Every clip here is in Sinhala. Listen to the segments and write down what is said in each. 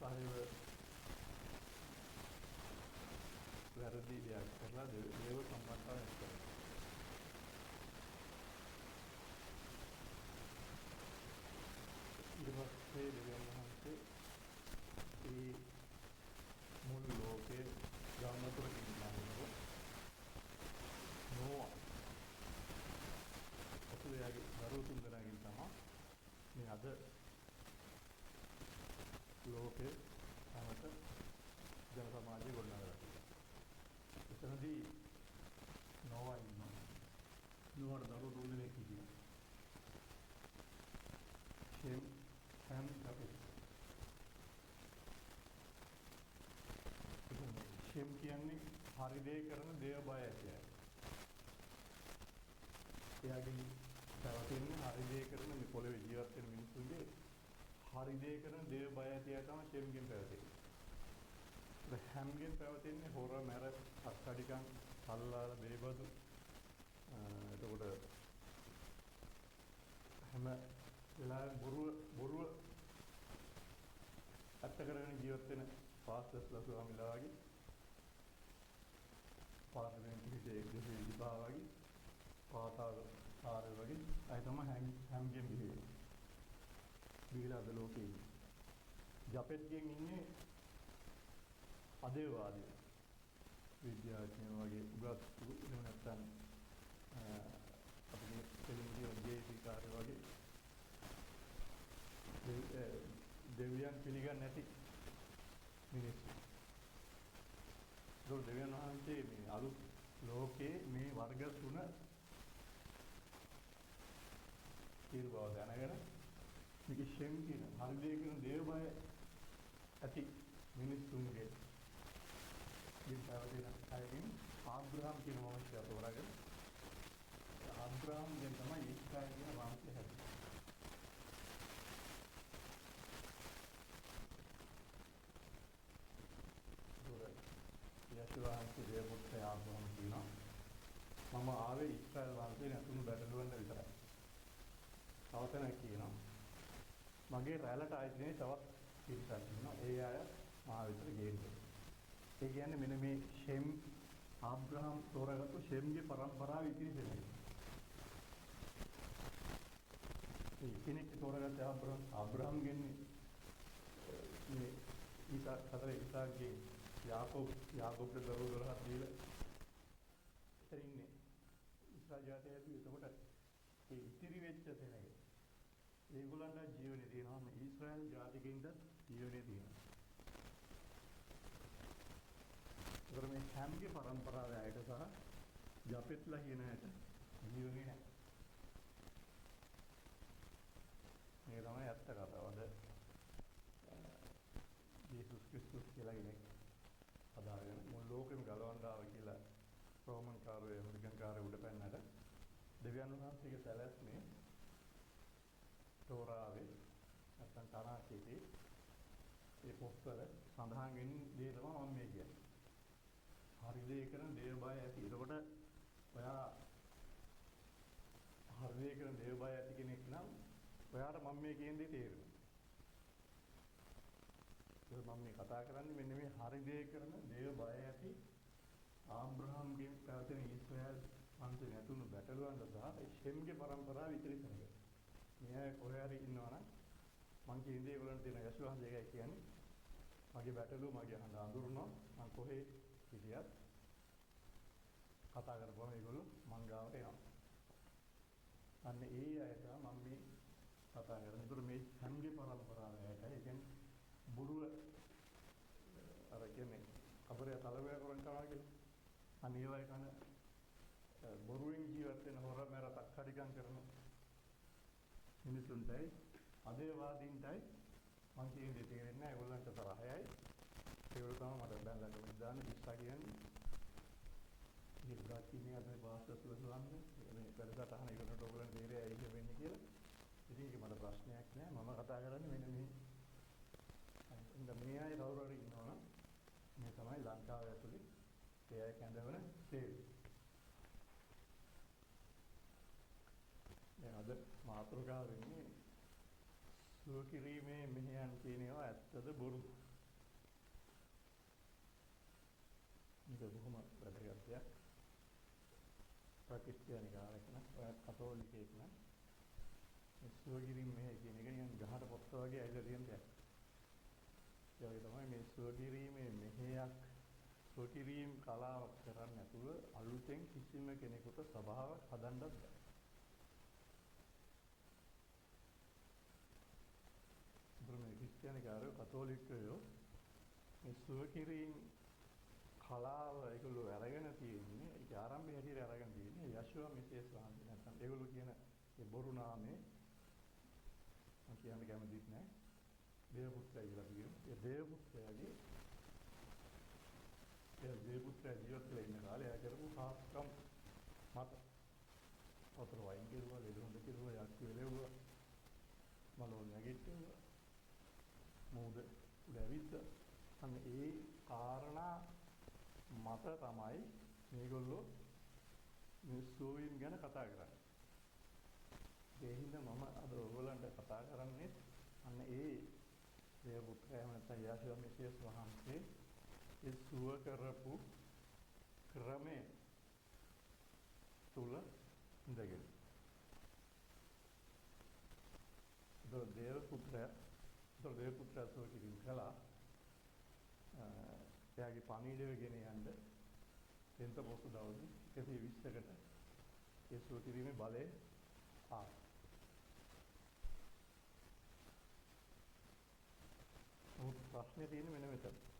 අසහායව වැරදි දෙයක් කරලා දේව සම්බන්ධතාවයක් කරනවා. ඊට පස්සේ දෙවියන් වහන්සේ ඒ මුල් ලෝකේ ගාමතුරකින් ඉන්නකොට නෝවා ඔතනයාගේ දරුවෝ තුන්දෙනාගෙන් තමයි මේ අද ලෝකේ තමත ජන සමාජය ගොඩනගලා තියෙනවා. එතනදී නෝවා ඉන්නවා. නෝවාට දරුවෝ තුන්දෙනෙක් හිටියා. ෂෙම් හැම් අපේ ෂෙම් කියන්නේ හරි දේ කරන දේව බය ඇතියි. එයාගේ පැවතෙන්නේ හරි දේ කරන මේ පොළවේ ජීවත් වෙන මිනිස්සුන්ගේ හරි දේ කරන දේව බය ඇතියි තමයි ෂෙම්ගෙන් පැවතෙන්නේ. ඒ හැම්ගෙන් පැවතෙන්නේ හොර මැර අත්කඩිකම් සල්ලාල බේබදු එතකොට හැම වෙලාවෙම බොරුව අත්ත කරගෙන ජීවත් වෙන පාස්ලස්ලා ස්වාමීලා වගේ පාර්ලිමේන්තු විශේෂ විභාග වගේ පාතාල ආරය වගේ අය තමයි හැම්ගෙන් බිහිවෙන්නේ. බිහිලාද ලෝකේ ඉන්නේ. ජපෙත්ගෙන් ඉන්නේ අදේවාදී විද්‍යාඥයෝ වගේ උගත් එහෙම නැත්නම් අපේ දෙවියන්ගේ ජීවිකාරය වගේ දෙවියන් පිළිගන්නේ නැති මිනිස්සු. ඒක දෙවියන් වහන්සේ මේ අලුත් ලෝකේ මේ වර්ග තුන කීල් බව දැනගෙන මේක ෂෙම් කියන හරිදේ කියන දේව බය ඇති මිනිස්සුන්ගේ ඉන්පවදින අයින් ආබ්‍රහම් කියන වංශය තෝරාගෙන ආබ්‍රහම්ගෙන් තමයි ඉස්රායල් කියන වංශය හැදෙන්නේ. යශෝවාන්සේ දේවපුත්‍රය ආබ්‍රහම් කියනවා මම ආවේ ඉස්රායල් වංශේ නැතුණු බැටළුවන්ට විතරයි. තවතන කියනවා මගේ රැළට ආයතනයේ තවත් පිරිසක් ඉන්නවා. ඒ අය මා විතර ගේන්නේ. ඒ කියන්නේ මෙන්න මේ ෂෙම් ආබ්‍රහම් තෝරාගත්තු ෂෙම්ගේ පරම්පරාව ඉතිරි වෙනවා. ඒ කෙනෙක් තෝරාගත්ත ආබ්‍රහම්ගෙන් මේ ඉසාක්ගේ යාකෝබ්ට දරුවෝ 12ක් දීලා ඉතිරින්නේ ඉස්රායල් ජාතිය ඇතුළේ. එතකොට ඒ ඉතිරි වෙච්ච තැනක ඒගොල්ලන්ට ජීවනය තියෙනවා. මේ ඊශ්‍රායල් ජාතිකින්ද ජීවනය තියෙනවා. ඒතර මේ හැම්ගේ පරම්පරාවේ අයට සහ ජපෙත්ලා කියන අයට ජීවනය නැහැ. මේ තමයි ඇත්ත කතාව. අද යේසුස් ක්‍රිස්තුස් කියලා කෙනෙක් හදාගෙන මුළු ලෝකෙම ගලවන්න ආව කියලා රෝමන් කාර්යය හුලිගන් කාර්යය උඩ පැන්නට දෙවියන් වහන්සේගේ සැලැස්මේ තෝරාවේ නැත්නම් තරාකේදී ඒ පොත්වල සඳහන් වෙන දේ තමයි මම මේ කියන්නේ. හරි දේ කරන දේව බය ඇති. එතකොට ඔයා හරි දේ කරන දේව බය ඇති කෙනෙක් නම් ඔයාට මම මේ කියන දේ තේරෙනවා. ඒක මම මේ කතා කරන්නේ මෙන්න මේ හරි දේ කරන දේව බය ඇති ආබ්‍රහම්ගෙන් පැවතෙන ඊශ්‍රායල් වංශේ නැතුණු බැටළුවන්ට සහ ෂෙම්ගේ පරම්පරාව ඉතිරි කරගන්න. මේ කොහේ හරි ඉන්නවනම් මං කියන්නේ ඒගොල්ලන්ට දෙන යශෝවාන්ස එකයි කියන්නේ මගේ බැටළුව මගේ හඳ අඳුරනවා. මං කොහේ හිටියත් කතා කරපුවම ඒගොල්ලෝ මං ගාවට එනවා. අන්න ඒ අයට මම මේ කතා කරන්නේ. ඒතර මේ හැම්ගේ පරම්පරාව ඇයට ඒ කියන්නේ බුරුව අර කියන්නේ අපරේ තලවැය කරන් කරනවා කියලා. අනිත් ඒවා කන බොරුවෙන් ජීවත් වෙන හොර මර තක්කඩිකම් කරන මිනිසුන්ටයි අදේවාදීන්ටයි මං කියන්නේ තේරෙන්නේ නැහැ. ඒගොල්ලන්ට තරහයයි. ඒගොල්ලෝ තමයි මට බැලලා දාන්න ඉස්සා කියන්නේ. ඉතින් ගාතිනේ අද වාස්තුව සුවන්නේ මේ පෙරදටහන ඒකට ඕගොල්ලන් තේරෙයි ඒක වෙන්නේ කියලා. ඉතින් ඒක මට ප්‍රශ්නයක් නෑ. මම කතා කරන්නේ මෙන්න මේ මේ අය කවුරු හරි ඉන්නවනම් මේ තමයි ලංකාව ඇතුලේ ඒ අය කැඳවන තේරෙයි. දැන් අද මාතෘකාව වෙන්නේ සුවකිරීමේ මෙහෙයන් කියන ඒවා ඇත්තද බොරුද? ක්‍රිස්තියානිකාරයෙක් නම් ඔය කතෝලිකයෙක් නම් මේ සුවකිරීම මෙහෙ කියන එක නිකන් ගහට පොත්ත වගේ ඇවිල්ලා තියෙන දෙයක්. ඒ වගේ තමයි මේ සුවකිරීමේ මෙහෙයක් සුවකිරීම කලාවක් කරන්නේ නැතුව අලුතෙන් කිසිම කෙනෙකුට ස්වභාවයක් හදන්නත් බෑ. මේ ක්‍රිස්තියානිකාරයෝ කතෝලිකයෝ මේ සුවකිරීම කලාව ඒගොල්ලෝ අරගෙන තියෙන්නේ ඒක ආරම්භයේ හැටියට අරගෙන තියෙන්නේ යශුවා මෙසියස් වහන්සේ නැත්නම් ඒගොල්ලෝ කියන ඒ බොරු නාමේ මම කියන්න කැමතිත් නෑ දේවපුත්‍රයා කියලා කියනවා. ඒ දේවපුත්‍රයාගේ ජීවත් වෙලා ඉන්න කාලේ එයා කරපු හාස්කම් මත වතුර වයින් කෙරුවා, ලෙඩ හොඳ කෙරුවා, යක්කු වෙලෙව්වා, මලෝ නැගිටිනවා, මෝද උඩ ඇවිත්තා. අන්න ඒ කාරණා මත තමයි මේගොල්ලෝ මේ සුවවීම ගැන කතා කරන්නේ. ඒ හින්දා මම අද ඔයගොල්ලන්ට කතා කරන්නේ අන්න ඒ දේවපුත්‍රයා නැත්නම් යශෝවා මෙසියස් වහන්සේ ඒ සුව කරපු ක්‍රමය තුල ඉඳගෙන. දේවපුත්‍රයා සුව කිරීම කළා. එයාගේ පණිවිඩය ගෙන යන්න පෙන්තකොස්තු දවසේ 120කට ඒ සුව කිරීමේ බලය ආවා. මොකද ප්‍රශ්නේ තියෙන්නේ මෙන්න මෙතන.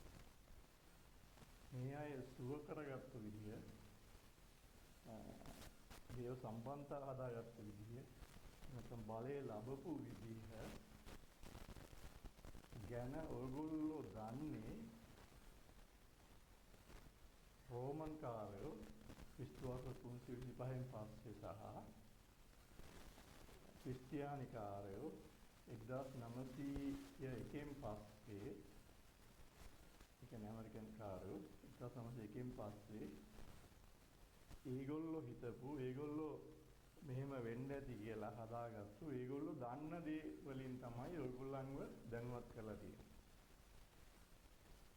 මේ අය සුව කරගත්තු විදිය දේව සම්බන්ධතාව හදාගත්තු විදිය නැත්නම් බලය ලැබපු විදිහ ගැන ඔයගොල්ලෝ දන්නේ රෝමන් කාරයෝ ක්‍රිස්තුවර්ෂ 325න් පස්සේ සහ ක්‍රිස්තියානිකාරයෝ 1901න් පස්සේ ඒ කියන්නේ ඇමරිකන් කාරයෝ 1901න් පස්සේ ඒගොල්ලෝ හිතපු ඒගොල්ලෝ මෙහෙම වෙන්න ඇති කියලා හදාගත්තු ඒගොල්ලෝ දන්න දේ වලින් තමයි ඔයගොල්ලන්ව දැනුවත් කරලා තියෙන්නේ.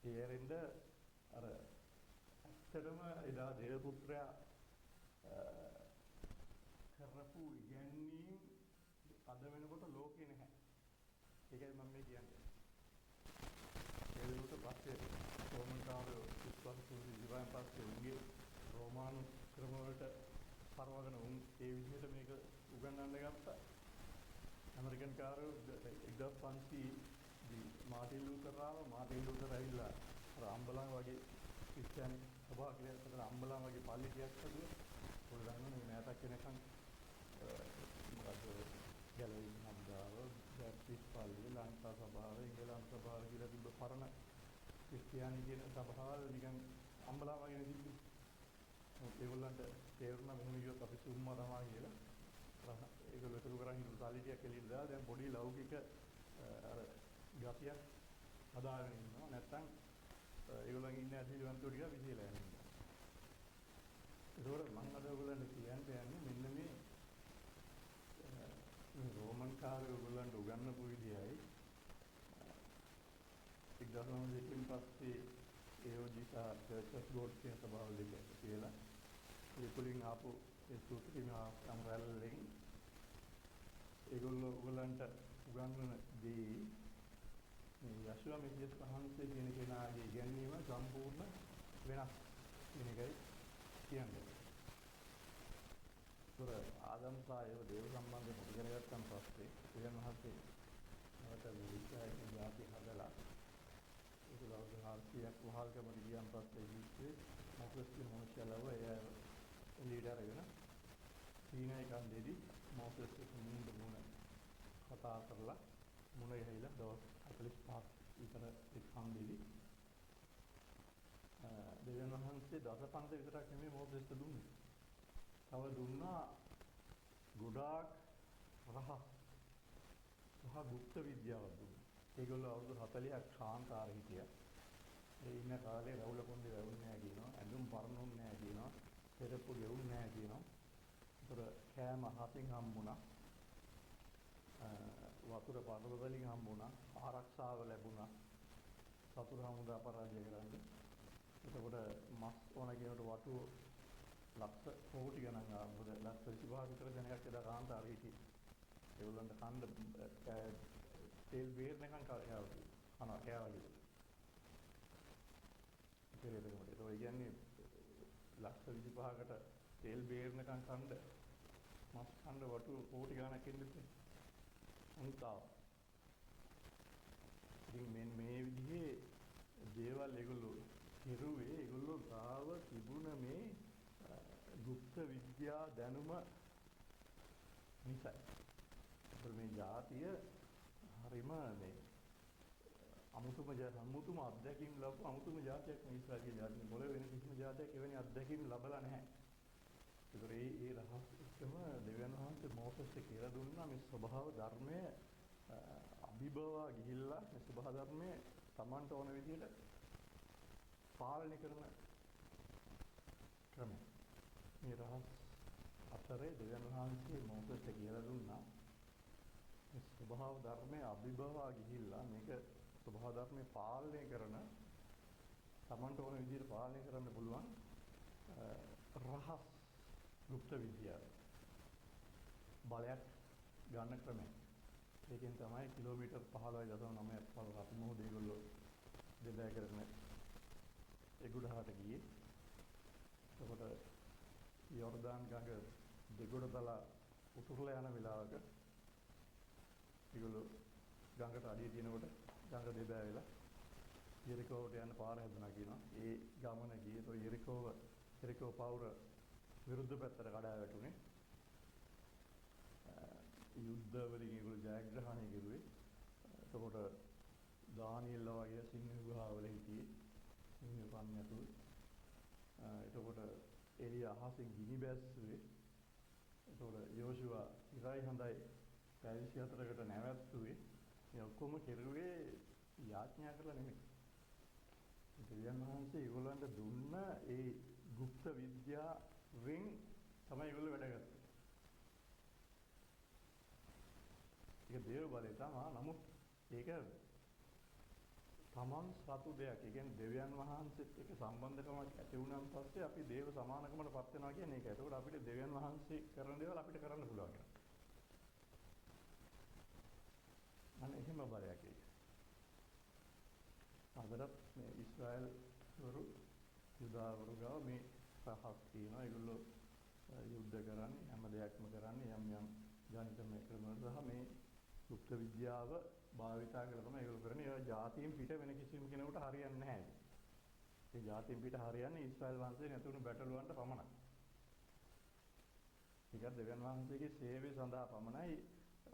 ඒ ඇරෙන්න අර ඇත්තටම එදා දේවපුත්‍රයා කරපු ඉගැන්වීම් අද වෙනකොට ලෝකේ නැහැ. ඒකයි මම මේ කියන්නේ. ඒ වෙනකොට පස්සේ රෝමන් කාරයෝ විශ්වාස ඉදිරියෙන් පස්සේ උන්ගේ රෝමානු ක්‍රම වලට පරවගෙන උන් ඒ විදිහට මේක උගන්වන්න ගත්තා. ඇමරිකන් කාරයෝ 1500 දී මාටින් ලූතර් ඇවිල්ලා අර අම්බලම් වගේ ක්‍රිස්තියානි සභාවකයන් අතර අම්බලම් වගේ පල්ලියක් හදුවා. ඔයගොල්ලෝ දන්නවනේ නැතක් වෙනකන් මොකද ගැලවි නම්දාව, බැප්ටිස්ට් පල්ලිය, ලංකා සභාව, ඉංග්‍රීසි සභාව කියලා තිබ්බ පරණ ක්‍රිස්තියානි කියන සභාවල් නිකන් අම්බලම් වගේ තිබ්බේ. ඒගොල්ලන්ට තේරුණා මෙහෙම කියොත් අපි සුම්මා තමයි කියලා. ඒගොල්ලෝ ඒක කරන් හිටු සාලිටියක් එළියට දාලා දැන් පොඩි ලෞකික අර ගතියක් හදාගෙන ඉන්නවා. නැත්තම් ඒගොල්ලන් ඉන්නේ ඇසිලිවන්තෝ ටික විසිලා යනවා. ඒකෝර මම අද ඔයගොල්ලන්ට කියන්න යන්නේ මෙන්න මේ රෝමන් කාරයෝ ඔයගොල්ලන්ට උගන්වපු විදියයි 1902න් පස්සේ ඒෝජිතා චර්ච් ඔෆ් ගෝඩ් කියන සභාව දෙක කියලා ඒකලින් ආපු ඒ සූත්‍රිම අම්රැල්ලෙන් ඒගොල්ලෝ ඔයගොල්ලන්ට උගන්වන දේ මේ යශෝවා මෙසියස් වහන්සේ කියන කෙනාගේ ඉගැන්වීම සම්පූර්ණ වෙනස් කියන එකයි කියන්නේ. ඒතර ආදම් සායව දේව සම්බන්ධයෙන් ඉගෙන ගත්තන් පස්සේ උයන් වහන්සේ නැවත විශ්වාසයෙන් යාති හදලා ඒක ලෞකික ආර්ථිකයක් වහල්කම ගියන් පස්සේ ජීවිතේ මොකක්ද මොනචලව එළියට අරගෙන සීනයි කන්දේදී මොකක්ද මුණ කතා කරලා මුණ ගහලා දවස් 45ක් විතර ඒ කන්දේදී දෙවියන් වහන්සේ දසපන්ත විතරක් නෙමෙයි මොකක්ද දුන්නේ. තව දුන්නා ගොඩාක් රහ ගුප්ත විද්‍යාවක් දුන්නා. ඒගොල්ලෝ අවුරුදු 40ක් ශාන්තාර හිටියා. ඒ ඉන්න කාලේ රවුල කොන්දේ වැවුන්නේ නැහැ කියනවා. ඇඳුම් පරණුන්නේ නැහැ කියනවා. පෙරප්පු ගෙවුන්නේ නැහැ කියනවා. ඒතර කෑම අහසින් හම්බුණා. වතුර පරද වලින් හම්බුණා. ආරක්ෂාව ලැබුණා. සතුරු හමුදා පරාජය කරන්නේ. එතකොට මස් ඕන කියනකොට වටුව ලක්ෂ කෝටි ගණන් ආවද ලක්ෂ 25 විතර දෙනෙක් එදා කාන්තාර හිටියේ. ඒගොල්ලන්ට කන්න තෙල් බේරනකම් කෑවලු. ඒක කියන්නේ ලක්ෂ 25කට තෙල් බේරනකම් කන්න මස් කන්න වටු කෝටි ගණනක් ඉන්නේ. අන්තාව. ඉතින් මේ විදිහේ දේවල් ඒගොල්ලෝ කෙරුවේ ඒගොල්ලෝ ගාව තිබුණ මේ গুপ্ত විද්‍යා දැනුම නිසා. මේ ජාතිය හරිම මේ අමුතුම අත්දැකීම් ලැබපු අමුතුම ජාතියක් මේ ඉස්රායල් ජාතිය. මොළ වෙන කිසිම ජාතියක් එවැනි අත්දැකීම් ලැබලා නැහැ. ඒතර ඒ රහස් එක්කම දෙවියන් වහන්සේ මෝසස්ට කියලා දුන්නා මේ ස්වභාව ධර්මය අභිභවා ගිහිල්ලා මේ ස්වභාව ධර්මය Tamanට ඕන විදිහට පාලනය කරන ක්‍රමය. මේ රහස් අතරේ දෙවියන් වහන්සේ මෝසස්ට කියලා දුන්නා මේ ස්වභාව ධර්මය අභිභවා ගිහිල්ලා මේක ස්වභාව ධර්මය පාලනය කරන Tamanට ඕන විදිහට පාලනය කරන්න පුළුවන් රහස් গুপ্ত විද්‍යාව බලයක් ගන්න ක්‍රමය. ඒකෙන් තමයි කිලෝමීටර් 15.9ක් පළල අපි මොහොත ඒගොල්ලෝ දෙබෑ කරගෙන ඒගොඩහට ගියේ. එතකොට යෝර්දාන් ගඟ දෙගොඩ තලා උතුරලා යන වෙලාවක ඒගොල්ලෝ ගඟට අඩිය තියෙනකොට ගඟ දෙබෑ වෙලා යෙරිකෝවට යන පාර හැදුනා කියනවා. ඒ ගමන ගියේ යෙරිකෝ පවුර විරුද්ධ පැත්තට කඩා වැටුනේ. යුද්ධ වලින් ඒගොල්ලෝ ජයග්‍රහණය කෙරුවේ. එතකොට දානියෙල් වගේ සිංහ ගුහාවල හිටියේ. සිංහ පන් ඇතුළු. එතකොට එළිය අහසින් ගිනි බැස්සුවේ. එතකොට යෝෂුවා ඉරයි හඳයි පැය 24කට නැවැත්තුවේ. මේ ඔක්කොම කෙරුවේ යාඥා කරලා නෙමෙයි. දෙවියන් වහන්සේ ඒගොල්ලන්ට දුන්න ඒ গুপ্ত විද්‍යාවෙන් තමයි ඒගොල්ලෝ වැඩ ගත්තේ. ඒක දේව බලය තමයි. නමුත් ඒක තමන් සතු දෙයක්. ඒ කියන්නේ දෙවියන් වහන්සේත් එක්ක සම්බන්ධකමක් ඇති වුණාන් පස්සේ අපි දේව සමානකමටපත් වෙනවා කියන්නේ ඒක. ඒකෝට අපිට දෙවියන් වහන්සේ කරන දේවල් අපිට කරන්න පුළුවන් කියලා. අන්න එහෙම බලයක් ඒක. අදටත් මේ ඊශ්‍රායල් වරු යුදාවරු ගාව මේ රහස් තියෙනවා. ඒගොල්ලෝ යුද්ධ කරන්නේ හැම දෙයක්ම කරන්නේ යම් ජනිතමය ක්‍රම සහ මේ গুপ্ত විද්‍යාව භාවිතා කරලා තමයි ඒගොල්ලෝ කරන්නේ. ඒ ජාතියෙන් පිට වෙන කිසිම කෙනෙකුට හරියන්නේ නැහැ. ඒ ජාතියෙන් පිට හරියන්නේ ඊශ්‍රායල් වංශයෙන් ඇතුළු බැටළුවන්ට පමණයි. ඒක දෙවියන් වහන්සේගේ සේවය සඳහා පමණයි.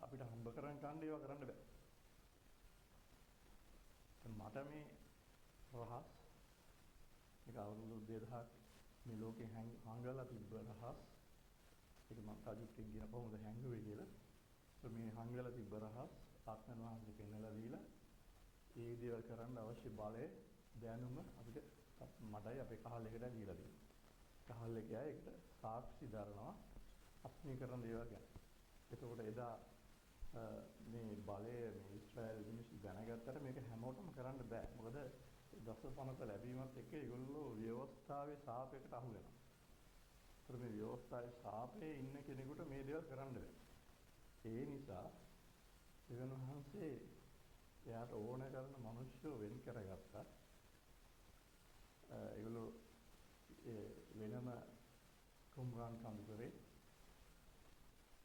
අපිට හම්බ කරන් කන්න ඒවා කරන්න බෑ. මට මේ රහස් ඒක අවුරුදු 2000ක් මේ ලෝකේ හංගලා තිබ්බ රහස්. ඒක මම තාජුක්ගෙන් කියන කොහොමද හැංගුවේ කියලා. මේ හංගලා තිබ්බ රහස් ආත්මන වහන්සේ පෙන්නලා දීලා ඒ දේවල් කරන්න අවශ්‍ය බලය දැනුම අපිට මටයි අපේ කහල්ලෙකට දීලා තියෙනවා. කහල්ලේ ගියා ඒකට සාක්ෂි දරනවා අපේ කරන දේවල් ගැන. එතකොට එදා මේ බලය මේ ඊශ්‍රායල් මිනිස්සු දැනගත්තට මේක හැමෝටම කරන්න බෑ. මොකද දසපනත ලැබීමත් එක්ක ඒගොල්ලෝ ව්‍යවස්ථාවේ සාපයකට අහු වෙනවා. ඒතර මේ ව්‍යවස්ථාවේ සාපේ ඉන්න කෙනෙකුට මේ දේවල් කරන්න බෑ. ඒ නිසා දෙවියන් වහන්සේ එයාට ඕන කරන මිනිස්සු වෙන් කරගත්තා. ඒගොල්ලෝ වෙනම කුම්රාන් කඳුකරේ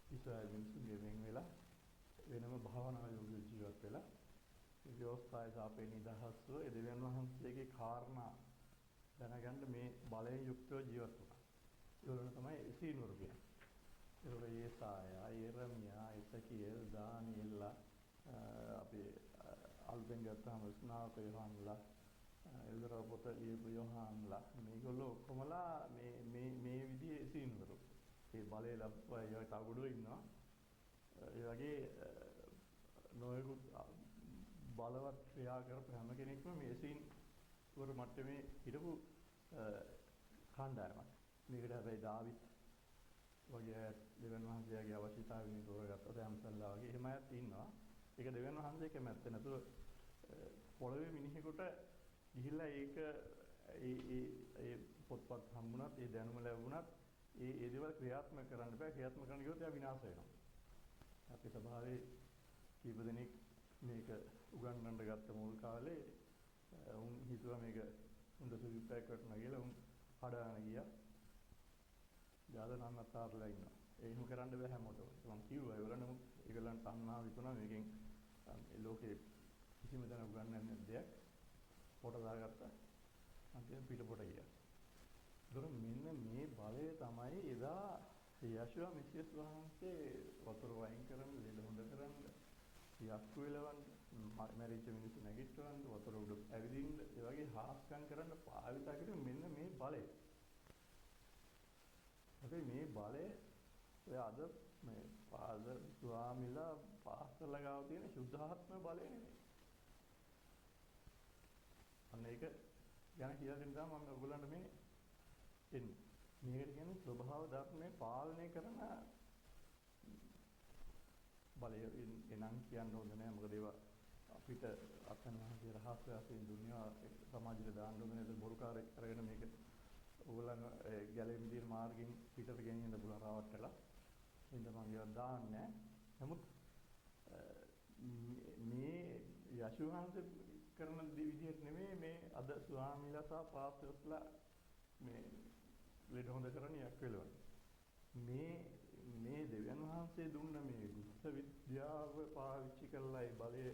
ඊශ්‍රායල් මිනිස්සුන්ගේ වෙන් වෙලා වෙනම භාවනා යෝග ජීවත් වෙලා ව්‍යවස්ථාවේ සාපේ නිදහස්ව ඒ දෙවියන් වහන්සේගේ කාරණා දැනගන්න මේ බලයෙන් යුක්තව ජීවත් වුණා. ඒගොල්ලෝ තමයි සීනුවරු කියන්නේ. ඒගොල්ලෝ යේසායා, යෙරමියා, එසකියල්, දානියෙල් අපේ අල්බෙන් ගත්තාම ස්නාප යෝහන්ලා, එල්දරා පොත ලියපු යෝහන්ලා මේගොල්ලෝ කොමලා මේ විදිහේ සීනුවරු. ඒ බලය ලැබුවා ඒ තවගොඩුව ඉන්නවා. ඒ වගේ නොයෙකුත් බලවත් ක්‍රියා කරපු හැම කෙනෙක්ම මේ සීන් වර මට්ටමේ හිටපු කණ්ඩායමක්. මේකට හැබැයි දාවිත් වගේ දෙවියන් වහන්සේගේ අවශ්‍යතාවයෙන් තෝරගත්ත සෑම්සල්ලා වගේ එහෙම අයත් ඉන්නවා. ඒක දෙවියන් වහන්සේ කැමැත්ත නැතුව පොළවේ මිනිහෙකුට ගිහිල්ලා ඒක ඒ පොත්පත් හම්බුණත් ඒ දැනුම ලැබුණත් ඒ දේවල් ක්‍රියාත්මක කරන්න බෑ. ක්‍රියාත්මක කරන්න ගියොත් එයා විනාශ වෙනවා. අපේ සභාවේ කීප දෙනෙක් මේක උගන්වන්න ගත්ත මුල් කාලේ උන් හිතුවා මේක හොඳ සුවිප්පයක් වටනවා කියලා උන් හඩාන ගියා. යාද නන්නතරලා ඉන්නවා. එහෙම කරන්න බෑ හැමෝටම. මම කිව්වා ඒගොල්ලන්ට ඒගොල්ලන්ට අන්නා විකුණා මේකෙන් ලෝකේ කිසිම තැනක උගන්වන්නේ නැති දෙයක් පොට දාගත්තා. අන්තිම පිටපොට ගියා. ඒතර මෙන්න මේ බලය තමයි එදා යශුවා මෙසියස් වහන්සේ වතුර වයින් කරන්න, ලෙඩ හොඳ කරන්න, යක්කු වෙලවන්න, මැරිච්ච මිනිස්සු නැගිටවන්න, වතුර උඩ ඇවිදින්න, ඒ වගේ හාස්කම් කරන්න පාවිච්චි කරේ මෙන්න මේ බලය. හැබැයි මේ බලය ඔය අද මේ පාද ස්වාමිලා පාස්තරලා ගාව තියෙන සුද්ධාත්ම බලය නෙමෙයි. අන්න ඒක ගැන කියලා දෙන්න තමයි මම ඔයගොල්ලන්ට මේ එන්නේ. මේකට කියන්නේ ස්වභාව ධර්මයේ පාලනය කරන බලය. එනම් කියන්න හොඳ නෑ. මොකද ඒවා අපිට අත්නහගේ රහස් වශයෙන් දුන්නා සමාජයට දාන්න හොඳ නේද? බොරුකාරයෙක් අරගෙන මේක ඕගොල්ලන් ගැලෙමින් දින මාර්ගෙන් පිටට ගෙනියන්න පුළුවන් රවට්ටලා. එහෙනම් මම ඒවා දාන්නේ. නමුත් මේ යශුහන්ස කරන විදිහට නෙමෙයි මේ අද ස්වාමීලා සහ පාස්ටර්ස්ලා මේ ලෙඩ හොඳ කරන යක් වෙලවන. මේ දෙවියන් වහන්සේ දුන්න මේ විශ්ව විද්‍යාව පාවිච්චි කරලා ඒ බලය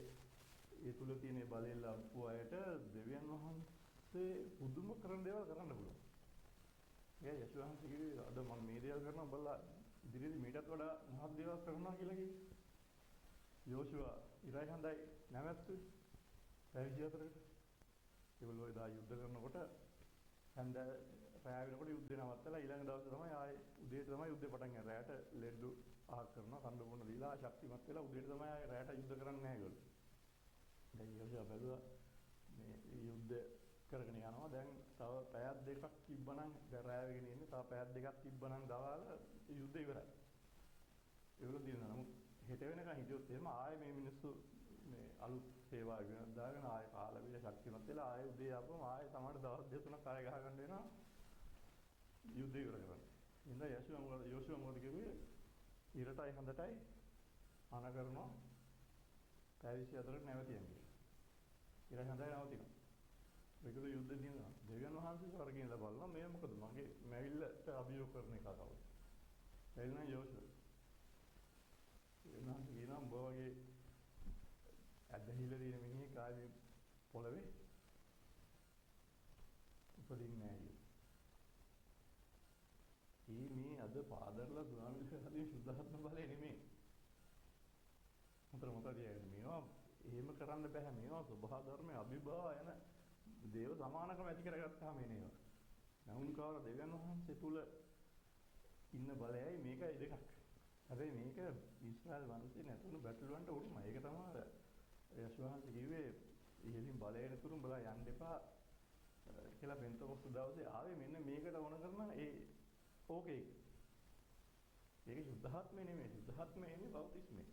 ඒ තුල තියෙන බලය ලබපු අයට දෙවියන් වහන්සේ පුදුම කරන දේවල් කරන්න පුළුවන්. ඒ යශුව වහන්සේ කිව්වේ අද මම මේ දේවල් කරනවා බලලා ඉදිරියේදී මීටත් වඩා මහත් දේවල් කරනවා කියලා කිව්වේ. යෝෂුවා ඉරයි හඳයි නැවැත්තුවේ. පැවිදි 24කට. ඒගොල්ලෝ එදා යුද්ධ කරනකොට හන්ද රැය වෙනකොට යුද්ධේ නවත්තලා ඊළඟ දවසේ තමයි ආයේ උදේට තමයි යුද්ධේ පටන් ගන්නේ. රැයට ලෙඩ්ඩු ආහක් කරනවා, කන්න බොන්න දීලා ශක්තිමත් වෙලා උදේට තමයි ආයේ රැයට යුද්ධ කරන්නේ නැහැ ඒගොල්ලෝ. දැන් යෝෂුවා බැලුවා මේ යුද්ධ කරගෙන යනවා. දැන් තව පැයක් දෙකක් තිබ්බනම් දැන් රැය වෙගෙන ඉන්නේ. තව පැයක් දෙකක් තිබ්බනම් දවල් යුද්ධය ඉවරයි. ඒගොල්ලෝ දිනනවා. නමුත් හෙට වෙනකන් හිටියොත් එහෙම ආයේ මේ මිනිස්සු මේ අලුත් සේවා වෙනත් දාගෙන ආයේ කාලා බිල ශක්තිමත් වෙලා ආයේ උදේ ආපුවම ආයේ සමහර දවස් දෙක තුනක් කාලේ ගහ ගන්න වෙනවා යුද්ධය ඉවර කරන්න. ඉතින් යෝෂුවා මොකද කිව්වේ? ඉරටයි හඳටයි අන කරනවා පැවිදි 24ට නැවතියන්නේ. ඉර හඳයි නවතිනවා. මේකද යුද්ධ දිනනවා. දෙවියන් වහන්සේ ස්වර්ගයෙන් ඉඳලා බලනවා මේ මොකද මගේ මැවිල්ලට අභියෝග කරන එක කවුද? එල්නා යෝෂුවා. එනවා කියනවා උඹ වගේ ඇදහිලා තියෙන මිනිහෙක් ආයේ පොළවේ උපදින්නේ නැහැ. මේ අද පාදර්ලා ස්වාමීන් හදින් සුද්ධාත්ම බලය නෙමෙයි. උතර මොකද කියන්නේ මේවා එහෙම කරන්න බෑ. මේවා ස්වභාව ධර්මයේ අභිභව යන දේව සමානකම ඇති කරගත්තාම එනවා. නමුන්කාර දෙවියන් වහන්සේ තුල ඉන්න බලයයි මේකයි දෙකක්. හැබැයි මේක ඊශ්‍රායල් වංශේ නැතුණු බැටළුවන්ට උරුමයි. ඒක තමයි යශුවහන්ස කිව්වේ ඉහළින් බලයෙන් තුරුම් බලා යන්න එපා කියලා පෙන්තකොස්තු දවසේ ආවේ මෙන්න මේකට ඕන කරන ඕකේ. ඒක සුද්ධාත්මය නෙමෙයි. සුද්ධාත්මය එන්නේ බෞද්ධිස්මේ.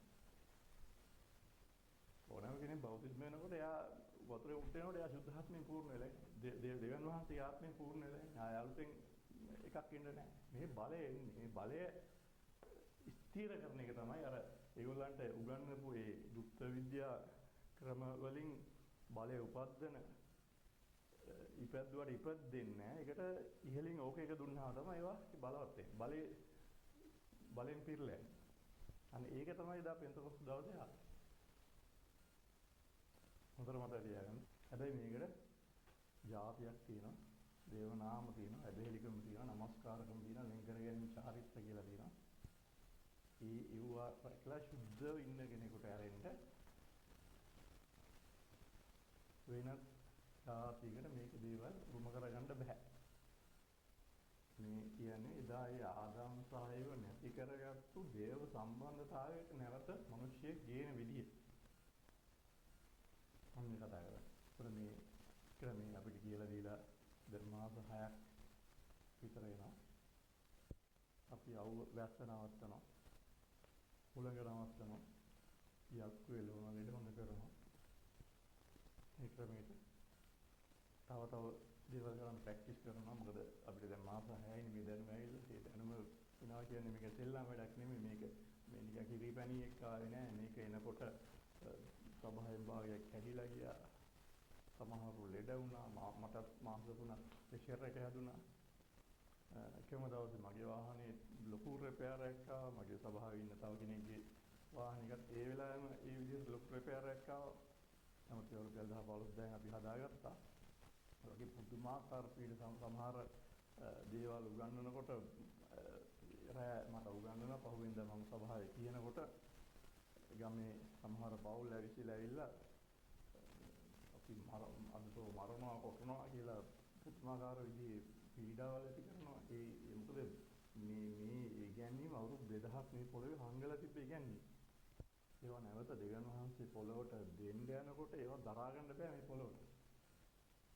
ඕනම කෙනෙක් බෞද්ධිස්ම වෙනකොට එයා වතුරේ උට්ටේනකොට එයා සුද්ධාත්මයෙන් පූර්ණ වෙලා. දෙවියන් වහන්සේගේ ආත්මයෙන් පූර්ණ වෙලා. ආය අලුතෙන් එකක් ඉන්න නැහැ. මේ බලය එන්නේ. මේ බලය ස්ථිර කරන එක තමයි අර ඒගොල්ලන්ට උගන්වපු ඒ දුක්ඛ විද්‍යා ක්‍රම වලින් බලය උපද්දන ඉපැද්දුවට ඉපද්දෙන්නේ නැහැ. ඒකට ඉහළින් ඕක එක දුන්නාම තමයි ඒවා බලවත් වෙන්නේ. බලෙන් පිරලා. අන්න ඒක තමයි දා පෙන්තකොස්තු දවසේ ආවේ. හොඳට මතක තියාගන්න. හැබැයි මේකට જાතියක් තියෙනවා. දේව නාම තියෙනවා. ඇදහිලිකම තියෙනවා. නමස්කාරකම තියෙනවා. වෙන් කරගැනීම චාරිත්‍ර කියලා තියෙනවා. ඒවා කියලා සුද්ධව ඉන්න කෙනෙකුට ඇරෙන්න වෙනත් සාතිකට මේක දේවල් උරුම කරගන්න බෑ. මේ කියන්නේ එදා ඒ ආදාම් සහයව නැති කරගත්තු දේව සම්බන්ධතාවයක නැවත මිනිස්සෙක් ගේන විදිය. මම කතා කරා. මේ ක්‍රමයේ අපිට කියලා දීලා ධර්මාස 6ක් විතර එනවා. අපි වැස්ස නවත්තනවා. උලඟ නවත්තනවා. යක්කු එළවන ලෙඩ හොඳ කරනවා. මේ ක්‍රමයට තව දේවල් කරන් ප්‍රැක්ටිස් කරනවා. මොකද අපිට දැන් මාස 6යිනේ මේ දැනුම ඇවිල්ලා. ඒ දැනුම වෙනවා කියන්නේ මේක සෙල්ලම් වැඩක් නෙමෙයි. මේක මේ නිකන් කිරිපැණි එක්ක ආවේ නෑ. මේක එනකොට සභාවෙන් භාගයක් කැඩිලා ගියා. සමහරව ලෙඩ වුණා. මටත් මාස 3ක් ප්‍රෙෂර් එක හැදුනා. එකම දවසේ මගේ වාහනේ ලොකු රිපෙයාර් එකක් ආවා. මගේ සභාවේ ඉන්න තව කෙනෙක්ගේ වාහනයකට ඒ වෙලාවෙම ඒ විදිහට ලොකු රිපෙයාර් එකක් ආවා. නමුත් ඒ රුපියල් 10-15 දැන් අපි හදාගත්තා. ඒ වගේ පුදුමාකාර පීඩ සමහර දේවල් උගන්වනකොට රෑ මට උගන්වනවා පහුවෙන්ද මම සභාවේ කියනකොට ගමේ සමහර පවුල් ඇවිල්ලා අපි මරනවා කොටනවා කියලා පුදුමාකාර විදිහේ පීඩාවල් ඇති කරනවා. ඒ මොකද මේ ඉගැන්වීම අවුරුදු 2000ක් මේ පොළවේ හංගලා තිබ්බ ඉගැන්වීම. ඒවා නැවත දෙවියන් වහන්සේ පොළොවට දෙන්න යනකොට ඒවා දරා ගන්න බෑ මේ පොළොවට.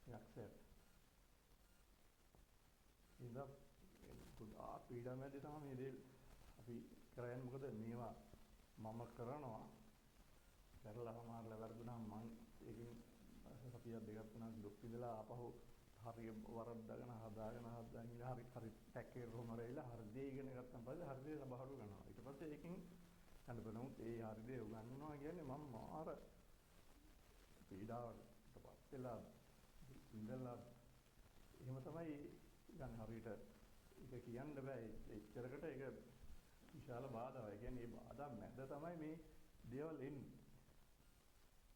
යක්ෂයට. ඉතින් පුදා පීඩා මැද තමයි මේ දේ අපි කරන්නේ. මොකද මේවා මම කරනවා. කරලා සමහරලා වැරදුනම මං ඒකෙන් සතියක් දෙකක් තුනක් දුක් විඳලා ආපහු හරිය වරද්දාගෙන හදාගෙන හරි ටැක් එක කොහොම රැවිලා හරි දේ ඉගෙන ගත්තන් පස්සේ හරි දේ සබහරු ගන්නවා. ඊට පස්සේ ඒකෙන් යන්න බලමු ඒ හරි දේ උගන්වනවා කියන්නේ මම මාර පීඩාවටපත් වෙලා ඉඳලා එහෙම තමයි ගන්න හරියට ඒක කියන්න බෑ. එච්චරකට ඒක විශාල බාධාවක්. ඒ කියන්නේ මේ බාධා මැද තමයි මේ දේවල් එන්නේ.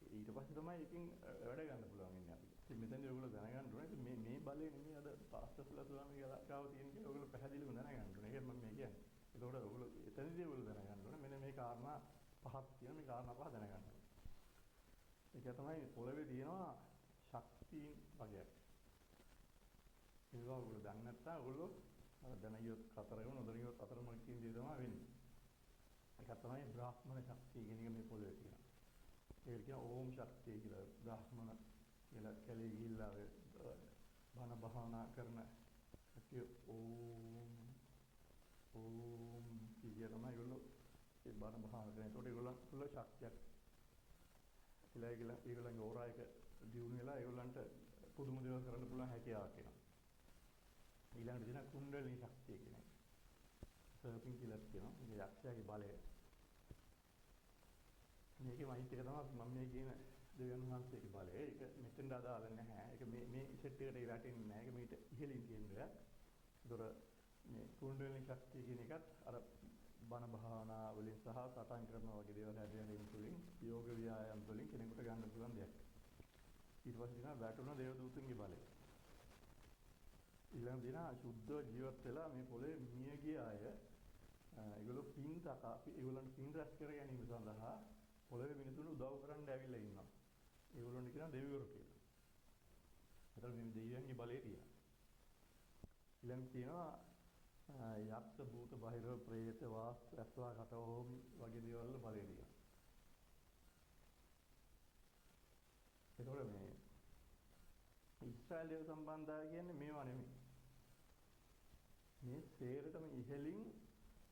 ඊට පස්සේ තමයි එකකින් වැඩ ගන්න පුළුවන් ඉන්නේ අපිට. ඉතින් මෙතනදී ඔයගොල්ලෝ දැනගන්න ඕනේ මේ බලය නෙමෙයි අද පාස්ටර්ස්ලා ස්වාමීන් ගාව තියෙන කියලා ඔයගොල්ලෝ පැහැදිලිව දැනගන්න ඕනේ. ඒක මම කියන්නේ. ඒකෝට ඔයගොල්ලෝ එතනදී ඔයගොල්ලෝ දැනගන්න ඕනේ මෙන්න මේ කාරණා පහක් තියෙන මේ කාරණා පහ දැනගන්න ඕනේ. ඒක තමයි පොළවේ තියෙනවා ශක්තියින් වගේක්. ඒවා ඔයගොල්ලෝ දන්නේ නැත්නම් ඔයගොල්ලෝ දැනගියොත් කතරගම නොදැනගියොත් අතරමඟ කියන දේ තමයි වෙන්නේ. ඒක තමයි බ්‍රාහ්මණ ශක්තිය කියන එක මේ පොළවේ තියෙනවා. ඒක කියන ඕම් ශක්තිය කියලා බ්‍රාහ්මණ කියලා කැලේ ගිහිල්ලා බණ භාවනා කරන කට්ටිය ඕම් කියන තමයි ඒගොල්ලෝ ඒ බණ භාවනා කරන. ඒකට ඒගොල්ලන් තුල ශක්තියක් කියලා ඒගොල්ලන්ගේ ඕරා එක දියුණු වෙලා ඒගොල්ලන්ට පුදුම දේවල් කරන්න පුළුවන් හැකියාවක් එනවා. ඊළඟට දෙන කුණ්ඩලිනී ශක්තිය කියන එක. සර්පින් කියලා කියනවා. මේ යක්ෂයාගේ බලය. මේකේ මයිත් එක තමයි මම මේ කියන දෙවියන් වහන්සේගේ බලය. ඒක මෙතෙන්ට අදාළ නැහැ. ඒක මේ සෙට් එකට වැටෙන්නේ නැහැ. ඒක මීට ඉහළින් තියෙන දෙයක්. ඒතොර මේ කුණ්ඩලිනී ශක්තිය කියන එකත් අර බණ භාවනා වලින් සහ සටන් කරනවා වගේ දේවල් හැදෙන තුලින් යෝග ව්‍යායාම වලින් කෙනෙකුට ගන්න පුළුවන් දෙයක්. ඊට පස්සේ දිනා වැටුණ දේව දූතුන්ගේ බලය. ඊළඟ දින සුද්ධ ජීවත් වෙලා මේ පොළේ මිය ගිය අය ඒගොල්ලෝ ඒගොල්ලන් පින් රැස් කර ගැනීම සඳහා පොළවේ මිනිසුන් උදව් කරන්න ඇවිල්ලා ඉන්නවා. ඒගොල්ලන්ට කියනවා දෙවිවරු කියලා. ඒතර මේ දෙවියන්ගේ බලය තියෙනවා. ඊළඟ තියෙනවා යක්ෂ භූත බහිරව ප්‍රේත වාස් ඇස්වා කටෝම් වගේ දේවල් වල බලය තියෙනවා. ඒතකොට මේ ඉස්රායලය සම්බන්ධය කියන්නේ මේවා නෙමෙයි. මේ සේරටම ඉහළින්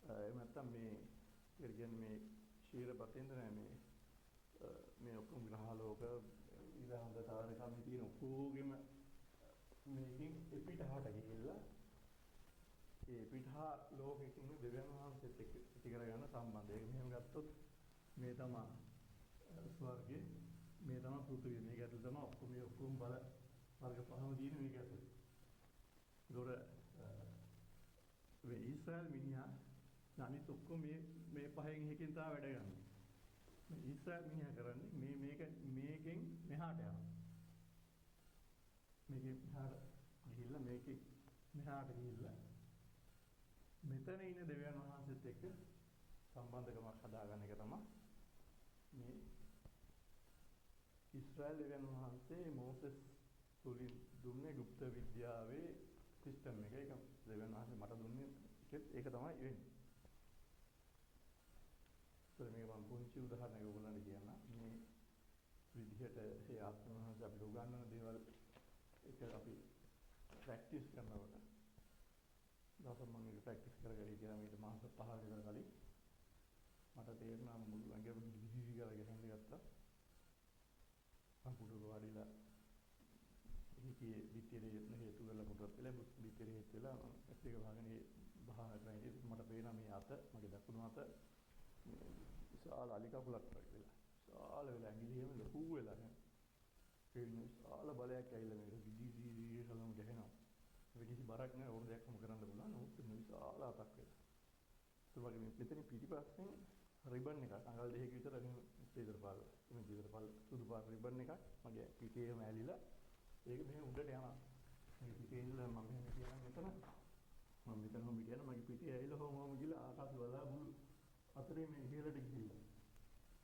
එහෙම නැත්නම් මේ කියන්නේ මේ ශීරපතෙන්ද මේ ඔක්කොම ග්‍රහලෝක ඉරහඳ තාරකම් තියෙන ඔක්කොගෙම මේකෙන් එපිටහට ගිහිල්ලා ඒ පිටහා ලෝකෙකින් දෙවියන් වහන්සේත් එක්ක ඉති කරගන්න සම්බන්ධය. ඒක මෙහෙම ගත්තොත් මේ තමයි ස්වර්ගය, මේ තමයි පෘථිවිය. මේක ඇතුළේ තමයි ඔක්කොම බල වර්ග පහම තියෙන මේක ඇතුළේ. ඒ ඊශ්‍රායල් මිනිහා අනිත් ඔක්කොම මේ පහෙන් එකකින් තමයි වැඩ ගන්න. මේ ඊශ්‍රායල් මිනිහා කරන්නේ මේකෙන් මෙහාට යනවා. මේකෙන් මෙහාට ගිහිල්ලා මේකෙන් මෙහාට ගිහිල්ලා මෙතන ඉන්න දෙවියන් වහන්සේත් එක්ක සම්බන්ධකමක් හදාගන්න එක තමයි මේ ඊශ්‍රායල් දෙවියන් වහන්සේ මෝසෙස් තුලින් දුන්නේ গুপ্ত විද්‍යාවේ සිස්ටම් එක. ඒක දෙවියන් වහන්සේ මට දුන්නේ ඒක තමයි වෙන්නේ. මේක මම පුංචි උදාහරණයක් ඔයගොල්ලන්ට කියන්න. මේ විදිහට ඒ ආත්ම වහන්සේ අපිට උගන්වන දේවල් එක අපි ප්‍රැක්ටිස් කරනකොට දවසක් මම ඒක ප්‍රැක්ටිස් කරගෙන ඉඳලා මේක මාස 5කට විතර කලින් මට තේරුණා මුළු ඇඟම දිවි ගාලා ගහන්න ගත්තා. මම පුඩු වාඩිලා පිටියේ හේතු වෙලා පොඩක් වෙලා පිටියේ හේතු වෙලා ඒක වහගෙන බහගෙන මට පේනවා මේ අත මගේ දකුණු අත විශාල අලි කකුලක් වගේ වෙලා. විශාල වෙලා ඇඟිලි එහෙම ලොකු වෙලා යනවා. ඒ විශාල බලයක් ඇවිල්ලා මේක දිදී කලම ගහනවා. ඒක කිසි බරක් නෑ ඕන දෙයක් මොකද කරන්න පුළුවන්. නමුත් විශාල අතක් වෙලා. ඒ වගේ මෙතන පිටිපස්සෙන් රිබන් එකක් අඟල් දෙකක විතර ඉස්සෙල්ලා පාල. මේ විතර පාල සුදු පාට රිබන් එකක් මගේ පිටේම ඇලිලා ඒක මෙහෙම උඩට යනවා. මේ පිටේ ඉඳලා මම මෙහෙම කියනවා මෙතන මම මෙතනම කියන මගේ පිටේ ඇවිල්ලා හොමම ගිහලා ආකාශ බලා බුළු අතරේ මේ ඉහළට ගිහින්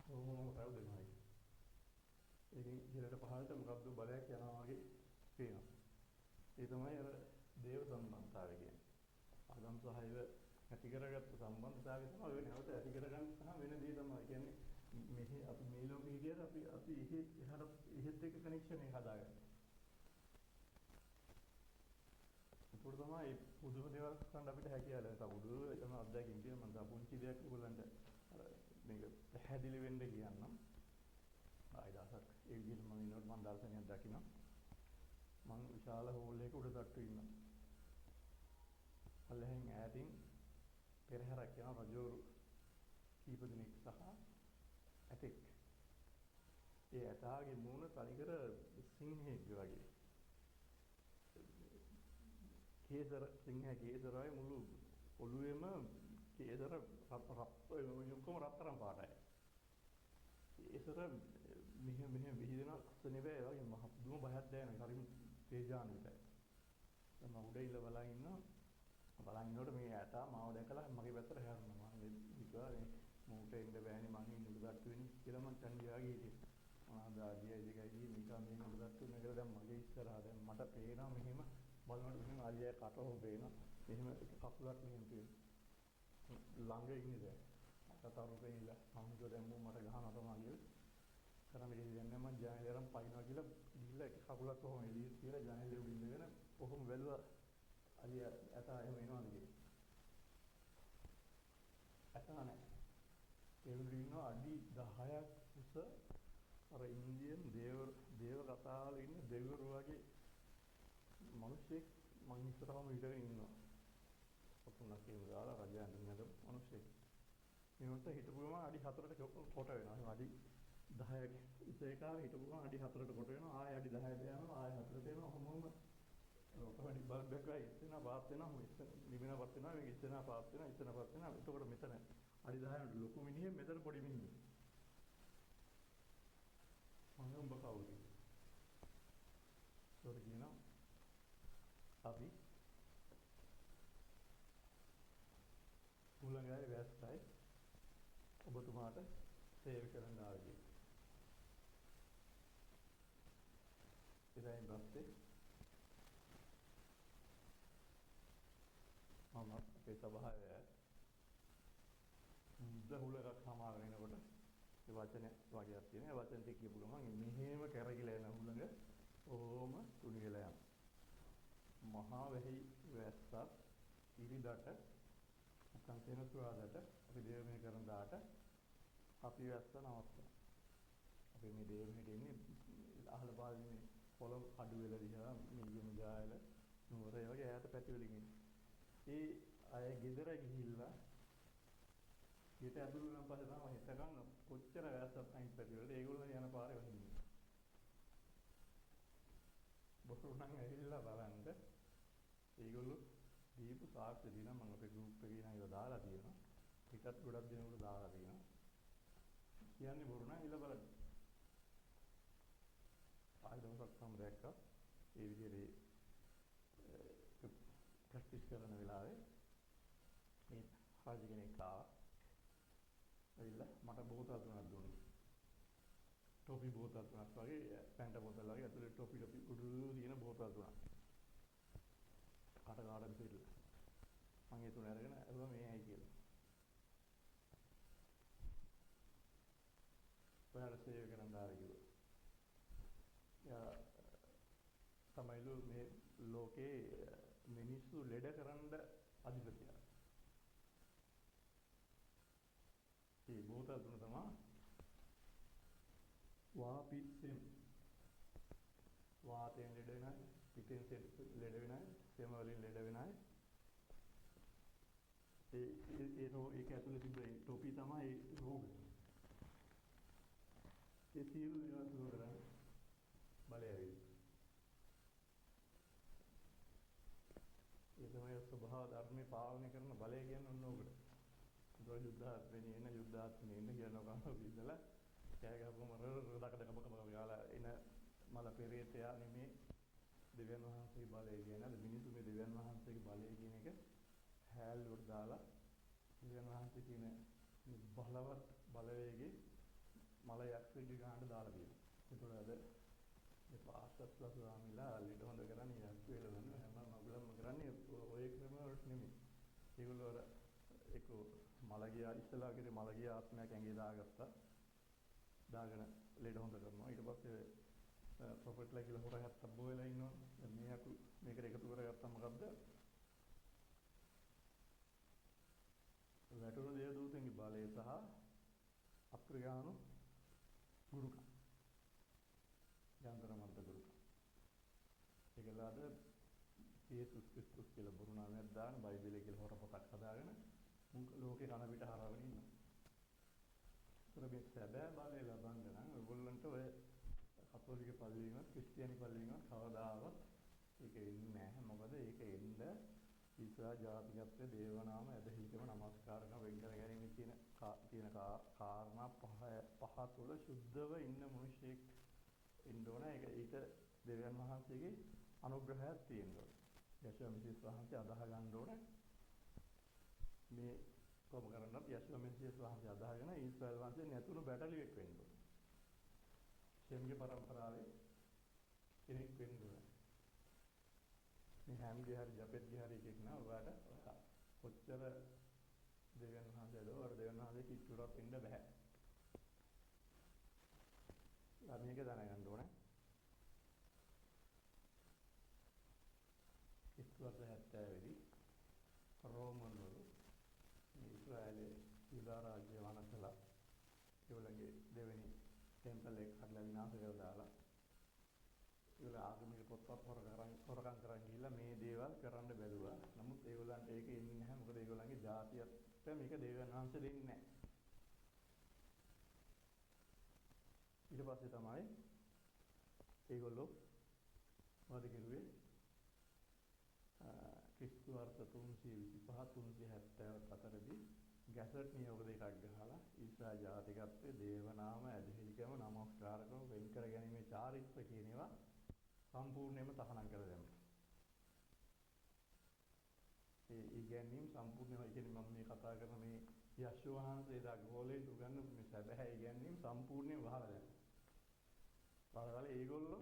හොමම කවුදෙනවයි. ඒකෙන් ඉහළට පහළට මොකක්ද බලයක් යනවා වගේ පේනවා. ඒ තමයි අර දේව සම්බන්ධතාවය කියන්නේ. ආගම් සහයව ඇති කරගත්ත සම්බන්ධතාවය තමයි වෙන නැවත ඇති කරගන්න සහ වෙන දේ තමයි කියන්නේ මෙහි අපි මේ ලෝකෙ හිටියට අපි එහෙත් එක්ක කනෙක්ෂන් එක හදාගන්න. ඒක තමයි පුදුම දේවල් කරන්න අපිට හැකියාව ලැබෙනවා. පුදුම යන අත්දැකීම් කියන මම පුංචි දෙයක් ඔයගොල්ලන්ට අර මේක පැහැදිලි වෙන්න කියන්නම්. ආයි දවසක් ඒ විදිහට මම ඉන්නකොට මම දර්ශනයක් දකිනවා. මම විශාල හෝල් එකක උඩ තට්ටු ඉන්නවා. පල්ලෙහෙන් ඈතින් පෙරහැරක් යන රජවරු කීප දෙනෙක් සහ ඇතෙක්. ඒ ඇතාගේ මූණ තනිකර සිංහෙක් වගේ. කේසර සිංහ කේසරයි මුළු ඔළුවේම කේසර ඔක්කොම රත්තරන් පාටයි. කේසර මෙහෙම විහිදෙන අස්තනේ වගේ මහ දුම බයක් දැනෙනවා. හරිම තේජාන්විතයි. මම උඩ ඉල්ල බලන් ඉන්නකොට මේ ඇතා මාව දැකලා මගේ පැත්තට හැරෙනවා. මම හිතුවා මේ මූට එන්න බෑනේ මං ඉන්න උඩට වෙන්නේ කියලා මං චන්දියාගේ හිටියේ. ආදාදිය ඉදිකයි මේක මේ උඩට වෙන කියලා දැන් මගේ ඉස්සරහා දැන් මට පේනවා මෙහෙම බලනකොට මෙහෙම අලියා කටහොම පේනවා. මෙහෙම කකුලක් මෙහෙම තියෙනවා. ළඟ ඉන්නේ දැන්. කතාරු පෙන්නලා මම හිතුවා දැන් මට ගහනවා තමයි කියලා. කරන්න දෙයක් නෑ මං ජානලේ අරන් පයින්නවා කියලා ගිහිල්ලා කකුලක් කොහොම එළියට තියලා ජානලේ උඩ ඉඳගෙන කොහොම වැළුවා අලිය ඇතා එහෙම එනවාද කියලා. ඇතා නෑ. ඒ උඩ ඉන්නවා අඩි 10ක් උස අර ඉන්දියන් දේව කතාවල ඉන්න දෙවිවරු වගේ මිනිස්සෙක් මං ඉස්සරහම ඉඳගෙන ඉන්නවා. ඔක්කොම කියමු දාලා රජයන් ඉන්නද මිනිස්සෙක්. මේකට හිටපුවම අඩි 4ට කොට වෙනවා. අඩි 10ක උස එක හිටපුවම අඩි 4ට කොට වෙනවා. ආයෙ අඩි 10ට යනවා. ආයෙ 4ට එනවා. ඔහොමම ඔකවඩි බල්බ් එකයි ඉස්සෙනා පාත් වෙනවා. ඉස්සෙන නිවෙන පාත් වෙනවා. මේක ඉස්සෙනා පාත් වෙනවා. ඉස්සෙනා පාත් වෙනවා. එතකොට මෙතන අඩි 10ට ලොකු මිනිහෙක් මෙතන පොඩි මිනිහෙක්. මම උඹ කවුද? ඒකට කියනවා අපි මුලඟයි වැස්සයි ඔබතුමාට සේව කරන්න ආවේ. ඉතින් බස්සේ මම අපේ සභාවේ දහුලක් සමාර වෙනකොට ඒ වචන වගේක් තියෙනවා. ඒ වචන ටික කියපු ගමන් මෙහෙම කැරකිලා යන හුලඟ ඕම තුනි වෙලා යනවා. මහා වෙහි වැස්සක් ඉරිදට නැත්නම් සෙනසුරාදට අපි දේවමය කරන දාට අපි වැස්ස නවත්තා. අපි මේ දේවමයට ඉන්නේ අහල පාල් මේ පොළොව අඩු වෙලා දිහා මිලියන ගායල නුවර ඒ වගේ ඈත පැති වලින් ඉන්නේ. ඒ අය ගෙදර ගිහිල්ලා ඊට ඇතුළු නම් පස්සේ තමයි හිතගන්න කොච්චර වැස්සක් අයින් පැති වලට ඒගොල්ලෝ යන පාරේ වහින්නේ. බොරු නම් ඇවිල්ලා බලන්න ඒගොල්ලෝ දීපු සාක්ෂි දිනා මම අපේ ගෲප් එකේ නේද දාලා තියෙනවා. පිටත් ගොඩක් දෙනෙකුට දාලා තියෙනවා. කියන්නේ බොරු නම් ඉල බලන්න. ආයතනයක් සම දැක්කා. ඒ විදිහේ ප්‍රැක්ටිස් කරන වෙලාවේ මේ හාජි කෙනෙක් ආවා. ඇවිල්ලා මට බෝතල් තුනක් දුන්නා. ටොපි බෝතල් තුනක් වගේ පැන්ට බෝතල් වගේ ඇතුලේ ටොපි උඩු තියෙන බෝතල් තුනක්. කාටද පිළිලා. මම ඒ තුන අරගෙන ඇහුවා මේ ඇයි කියලා. ඔයාලා සේව කරන්න ආවේ කිව්වා. යා තමයිලු මේ ලෝකේ මිනිස්සු ලෙඩ කරන්න අධිපතිය. ඒ බෝතල් තුන තමයි වාපිත්සෙන් වාතයෙන් ලෙඩ වෙන පිටින් ලෙඩ වෙන අය, සෙම වලින් ලෙඩ වෙන අය. ඒක ඇතුලේ තිබ්බ ඒ ටොපි තමයි රෝග. ඒ සියලු දේවල් දුර කරන්නේ බලය ඇවිත්. ඒ තමයි ස්වභාව ධර්මේ පාලනය කරන බලය කියන්නේ ඔන්න ඔකට. ඒක යුද්ධාත්මේ එන යුද්ධාත්මේ එන කියනවා විදලා කෑ ගහපුවම රදක ගාලා එන මල පෙරේතයා නෙමේ දෙවියන් වහන්සේගේ බලය කියන අද මිනිස්සු මේ දෙවියන් වහන්සේගේ බලය කියන එක හැල්ලුවට දාලා දෙවියන් වහන්සේ කියන බලවත් බලවේගයේ මල යක්ෂයෙක් ගානට දාලා තියෙනවා. ඒතකොට අද මේ පාස්ටර්ස්ලා ස්වාමීලා ලෙඩ හොඳ කරන්නේ යක්ෂ වේල නෑ හැම මගලම කරන්නේ ඔය ක්‍රම වලට නෙමෙයි. ඒගොල්ලෝ අර ඒක මලගියා ඉස්සලා කිරේ මලගියා ආත්මයක් ඇඟේ දාගත්තා. දාගෙන ලෙඩ හොඳ කරනවා. ඊට පස්සේ ප්‍රොෆෙට්ලා කියලා හොර 70 වෙලා ඉන්නවා. දැන් මේ අකු මේකට එකතු කරගත්තා මොකද්ද? වැටුණු දේවදූතන්ගේ බලය සහ අප්‍රගානු ගුරුකම්. යන්ත්‍ර මන්ත්‍ර ගුරුකම්. ඒකලාද යේසුස් ක්‍රිස්තුස් කියලා බුරු නාමයක් දාන බයිබලයේ කියලා හොර පොතක් හදාගෙන ලෝකේ කන පිට හරවගෙන ඉන්නවා. ඒතර මේ සැබෑ බලය ලබන්න නම් ඔයගොල්ලන්ට ඔය කතෝලික පල්ලියකින් ක්‍රිස්තියානි පල්ලියකින් කවදාවත් ඒක එන්නේ නැහැ. මොකද ඒක එන්න ඉස්රා ජාතිකත්වයේ දේවනාම ඇදහිලිකම නමස්කාර කරන වෙන් කර ගැනීම තියෙන කාරණා පහ තුළ සුද්ධව ඉන්න මිනිසෙක් ඉන්න ඕන. ඒක දෙවියන් වහන්සේගේ අනුග්‍රහයක් තියෙන්න ඕන. යශෝව මෙසියස් වහන්සේ අදාහ ගන්න ඕන. මේ කොහොම කරන්නත් යශෝව මෙසියස් වහන්සේ අදාහගෙන ඊශ්‍රායල් වහන්සේ නැතුණු බැටළුවෙක් වෙන්න ඕන. ෂෙම්ගේ පරම්පරාවේ කෙනෙක් වෙන්න ඕන. මේ හැම්ගේ හරි ජපෙත්ගේ හරි එකෙක් නා ඔයාලට කොච්චර දෙවියන් වහන්සේද ඔයාලට දෙවියන් වහන්සේ කිච්චුරක් වෙන්න බෑ. මේක දැනගන්න ඕනේ. ඉස්තුවර්ෂ 70 වෙදි රෝමන් වල ඉස්රායලයේ යුදා රාජ්‍ය වනසලා ඒගොල්ලන්ගේ දෙවෙනි ටෙම්පල් එක හදලා විනාශ කරලා දාලා ඒගොල්ලෝ ආගමික පොත්පත් හොරකම් කරන් ගිහිල්ලා මේ දේවල් කරන්න බැලුවා. නමුත් ඒගොල්ලන්ට ඒක එන්නේ නැහැ. මොකද ඒගොල්ලන්ගේ ජාතියට මේක දෙවියන් වහන්සේ දෙන්නේ නැහැ. ඊට පස්සේ තමයි ඒගොල්ලෝ මොකද කිව්වේ? ක්‍රිස්තු වර්ෂ 325 370 අතරදී ගැසට් නියෝග දෙකක් ගහලා ඊශ්‍රායල් ජාතිකත්වයේ දේවනාම ඇදහිලිකම නමස්කාරකම වෙන් කර ගැනීමේ චාරිත්‍ර කියන ඒවා සම්පූර්ණයෙන්ම තහනම් කර දැම්මා. ඒ ඉගැන්වීම් සම්පූර්ණයෙන්ම කියන්නේ මම මේ කතා කරන මේ යශෝ වහන්සේ දා ගෝලේ උගන්වපු මේ සැබෑ ඉගැන්වීම් සම්පූර්ණයෙන් වහලා දැම්මා. බලවල ඒගොල්ලෝ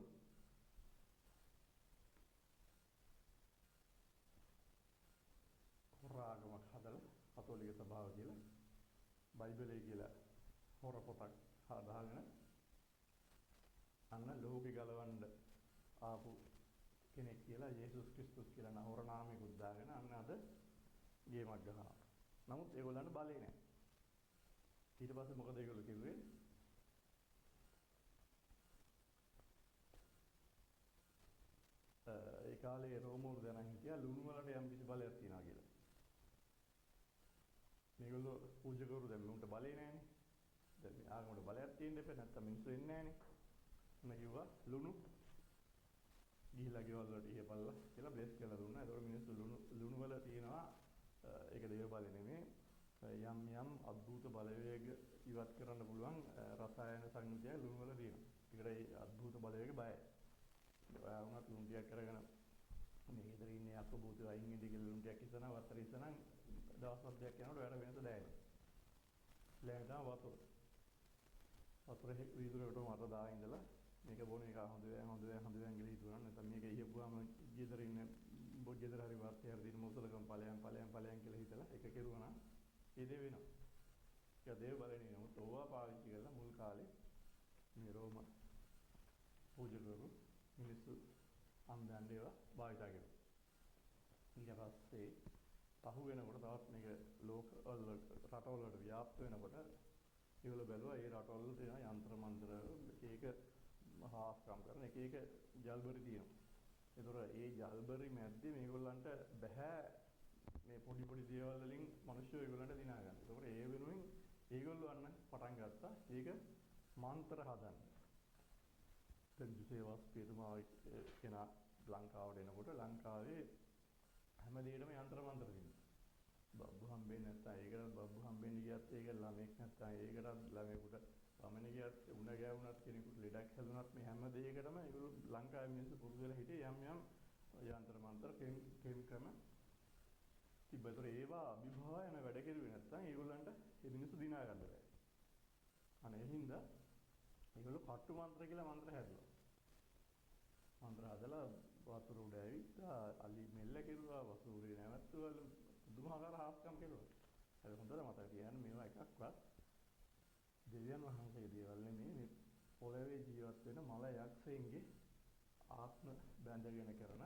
හොරාගමක් හදලා කතෝලික සභාව කියලා බයිබලයේ කියලා හොර පොතක් හදාගෙන අන්න ලෝකෙ ගලවන්න ආපු කෙනෙක් කියලා යේසුස් ක්‍රිස්තුස් කියලා නහොර නාමයකුත් දාගෙන අන්න අද ගේමක් ගහනවා. නමුත් ඒගොල්ලන්ට බලේ නැහැ. ඊට පස්සේ මොකද ඒගොල්ලෝ කිව්වේ? ඒ කාලේ රෝමෝරු දැනන් හිටියා ලුණු වලට යම් කිසි බලයක් තියනවා කියලා. මේගොල්ලෝ පූජකවරු දැන් ලුණුට බලේ නැහැනේ. දැන් මේ ආගමකට බලයක් තියෙන්න එපා නැත්තම් මිනිස්සු එන්නේ නැහැනේ. මම කිව්වා ලුණු ගිහිලා ගෙවල් වලට ඉහපල්ලා කියලා බ්ලෙස් කරලා දුන්නා. ඒතකොට මිනිස්සු ලුණු වල තියෙනවා ඒක දේව බලය නෙමෙයි. යම් අద్భుත බලවේග ඉවත් කරන්න පුළුවන් රසායන සංයුතිය ලුණු වල තියෙනවා. ඒකට ඒ අద్భుත බලවේග බයයි. ඔයා වුණත් ලුණු ටිකක් අරගෙන මේ ගෙදර ඉන්නේ අකබෝතු අයින් ඉඳි කියලා ලුණු ටිකක් ඉස්සනවා වත්තර ඉස්සනම් දවස් හතක් යනකොට ඔයාලට වෙනස දැනෙනවා. ලෑන්දා වතුරේ වීදුරකට මර දා ඉඳලා මේක බොන එක හොඳ වෙන කියලා හිතුවා. නැත්නම් මේක ඉහපුවාම ගෙදර ඉන්න ගෙදර හරි වත්තේ හරි දින මොසලකම් ඵලයන් කියලා හිතලා එක කෙරුවා නම් ඒ දේ වෙනවා. ඒක දේව බලන්නේ නමුත් ඕවා පාවිච්චි කරලා මුල් කාලේ මේ රෝම පූජකවරු මිනිස්සු අන්දන් ඒවා භාවිත කරනවා. ඊට පස්සේ පහු වෙනකොට තවත් මේක ලෝකවල රටවල වලට ව්‍යාප්ත වෙනකොට ඒගොල්ලෝ බැලුවා ඒ රටවල තියෙන යంత్ర මන්ත්‍ර ඒක හාස්කම් කරන එක ජල්බරි තියෙනවා. ඒතොර ඒ ජල්බරි මැද්දේ මේගොල්ලන්ට බෑ මේ පොඩි දේවල් වලින් මිනිස්සු ඒගොල්ලන්ට දිනා ගන්න. ඒතකොට ඒ වෙනුවෙන් ඒගොල්ලෝ අන්න පටන් ගත්තා. ඒක මන්ත්‍ර හදන්න. දැන් ජුසේවස් පෙරුමා කෙනා ලංකාවට එනකොට ලංකාවේ හැම දෙයකම යంత్ర මන්ත්‍ර තියෙනවා. බබ්බු හම්බෙන්නේ නැත්නම් ඒකට බබ්බු හම්බෙන්නේ කියත් ඒක ළමෙක් නැත්නම් ඒකට ළමෙකුට වමනේ කියත් උණ ගෑවුණත් කෙනෙකුට ලෙඩක් හැදුණත් මේ හැම දෙයකටම ඒගොල්ලෝ ලංකාවේ මිනිස්සු පුරුදු වෙලා හිටියේ යම් යంత్ర මන්ත්‍ර කෙම් ක්‍රම තිබ්බතර ඒවා අභිභව යන වැඩ කෙරුවේ නැත්නම් ඒගොල්ලන්ට ඒ මිනිස්සු දිනා ගන්න බැහැ. අනේ හින්දා ඒගොල්ලෝ කට්ටු මන්ත්‍ර කියලා මන්ත්‍ර හැදුවා. මන්ත්‍ර හදලා වතුර උඩ ඇවිත්ලා අලි මෙල්ල කෙරුවා වතුරේ නැවතුවා දුමහාකාර හාස්කම් කෙරුවා. ඒක හොඳට මතක තියාගන්න මේවා එකක්වත් දෙවියන් වහන්සේගේ දේවල් නෙමෙයි මේ පොළවේ ජීවත් වෙන මල යක්ෂයන්ගේ ආත්ම බැඳගෙන කරන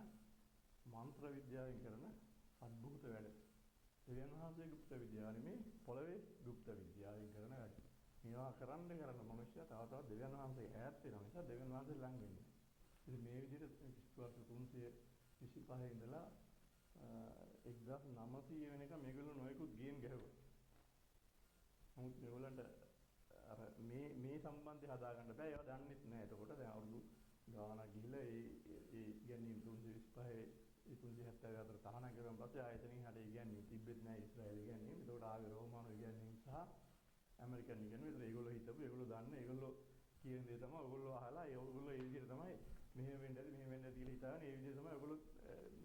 මන්ත්‍ර විද්‍යාවෙන් කරන අద్භූත වැඩ. දෙවියන් වහන්සේ গুপ্ত විද්‍යාව නෙමෙයි පොළවේ গুপ্ত විද්‍යාවෙන් කරන වැඩ. මේවා කරන්න මනුෂ්‍යයා තව තවත් දෙවියන් වහන්සේ ඈත් වෙන නිසා දෙවියන් වහන්සේ ළඟ වෙන්නේ. ඉතින් මේ විදිහට විශ්වාස 325 ඉඳලා 1900 වෙනකම් මේගොල්ලෝ නොයෙකුත් ගේම් ගැහුවා. නමුත් මේගොල්ලන්ට අර මේ සම්බන්ධය හදාගන්න බෑ. ඒවා දන්නෙත් නෑ. එතකොට දැන් අවුරුදු ගානක් ගිහිල්ලා ඒ ඉගැන්වීම් 325 374 තහනම් කරන් පස්සේ ආයතනින් හරිය ඉගැන්වීම් තිබෙත් නෑ ඊශ්‍රායල ඉගැන්වීම්. එතකොට ආවේ රෝමානු ඉගැන්වීම් සහ ඇමරිකන් ඉගැන්වීම්. ඒගොල්ලෝ හිතපු ඒගොල්ලෝ දන්න ඒගොල්ලෝ කියන දේ තමයි ඔයගොල්ලෝ අහලා ඒගොල්ලෝ ඒ විදිහට තමයි මෙහෙම වෙන්න ඇති මෙහෙම වෙන්න ඇති කියලා හිතාගෙන ඒ විදිහට තමයි ඔයගොල්ලෝ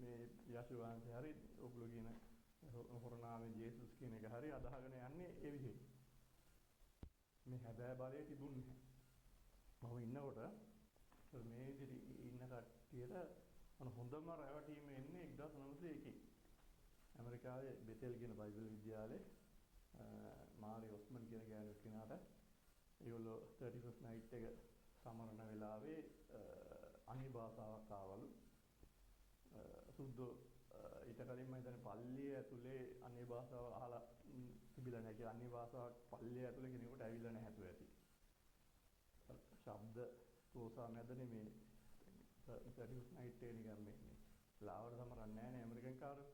මේ යසු වහන්සේ හරි ඔයගොල්ලෝ කියන හොරනාමේ ජේසුස් කියන එක හරි අදහගෙන යන්නේ ඒ විදිහට. මේ හැබෑ බලය තිබුණේ නැහැ. මම ඉන්නකොට මේ විදිහට ඉන්න කට්ටියට හොඳම රැවටීම එන්නේ 1901. ඇමරිකාවේ බෙතෙල් කියන බයිබල් විද්‍යාලයේ මාරි ඔස්මන් කියන කෙනාට ඒගොල්ලෝ 31st night එක සමරන වෙලාවේ අනි භාෂාවක් ආවලු. සුද්ධෝ ඊට කලින් මම හිතන්නේ පල්ලිය ඇතුලේ අනි භාෂාව අහලා තිබිලා නැහැ කියලා. අනි භාෂාවක් පල්ලිය ඇතුලේ කෙනෙකුට ඇවිල්ලා නැහැ තු ඇති. ශබ්ද තෝසා මැදනේ මේ 31st night එක නිකන් මේ ලාවට සමරන්නේ නැහැ නේ ඇමරිකන් කාරෝ.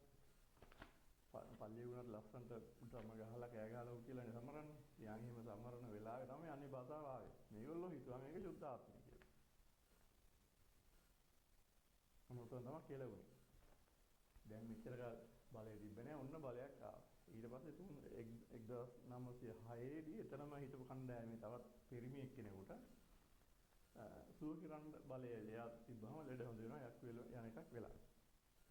පල්ලිය වුණත් ලස්සන්ට උඩම ගහලා කෑ ගහලා කියලා නේ සමරන්නේ. ඊයන් එහෙම සමරන වෙලාවේ තමයි අනි භාෂාව ආවේ. මේගොල්ලෝ හිතුවා මේක සුද්ධ ආත්මය කියලා. මොකද තමයි කියලා වුණේ. දැන් මෙච්චර බලය තිබ්බේ නැහැ. ඔන්න බලයක් ආවා. ඊට පස්සේ 1906 දී එතනම හිටපු කණ්ඩායමේ තවත් පිරිමි එක්කෙනෙකුට සුවකිරණ බලය එයා තිබ්බම ලෙඩ හොඳ වෙනවා යක් යන එකක් වෙලා.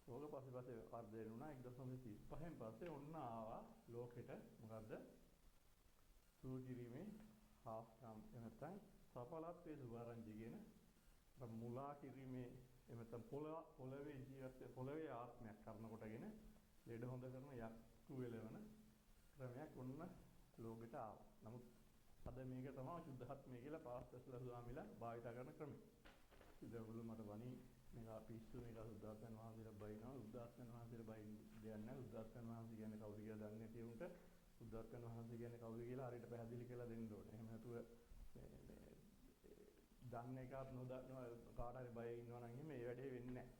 ඕක පස්සේ වර්ධනය වුණා 1935න් පස්සේ ඔන්න ආවා ලෝකෙට මොකද්ද? සුවකිරීමේ හාස්කම් එනතන් සඵලත්වයේ සුභාරංජි කියන මුලා කිරීමේ එමෙතන පොළවේ ජීවත් පොළවේ ආත්මයක් කරන කොටගෙන ලෙඩ හොඳ කරන යක්කු වෙලවන ක්‍රමයක් ඔන්න ලෝකෙට ආවා. නමුත් අද මේක තමයි සුද්ධාත්මය කියලා පාස්ටර්ස්ලා ස්වාමීලා භාවිත කරන ක්‍රමය. ඉතින් මට වණි මේක පිස්සු මේක සුද්ධාත්මයන් වහන්සේලා බයිනවා. සුද්ධාත්මයන් වහන්සේලා බයින් දෙයක් නැහැ. සුද්ධාත්මයන් වහන්සේ කියන්නේ කවුද කියලා දන්නේ නැති උන්ට සුද්ධාත්මයන් වහන්සේ කියන්නේ කවුද කියලා හරියට පැහැදිලි කරලා දෙන්න ඕනේ. එහෙම නැතුව මේ දන්න එකත් නොදන්නවා කාට හරි බය ඉන්නවා නම් එහෙම ඒ වැඩේ වෙන්නේ නැහැ.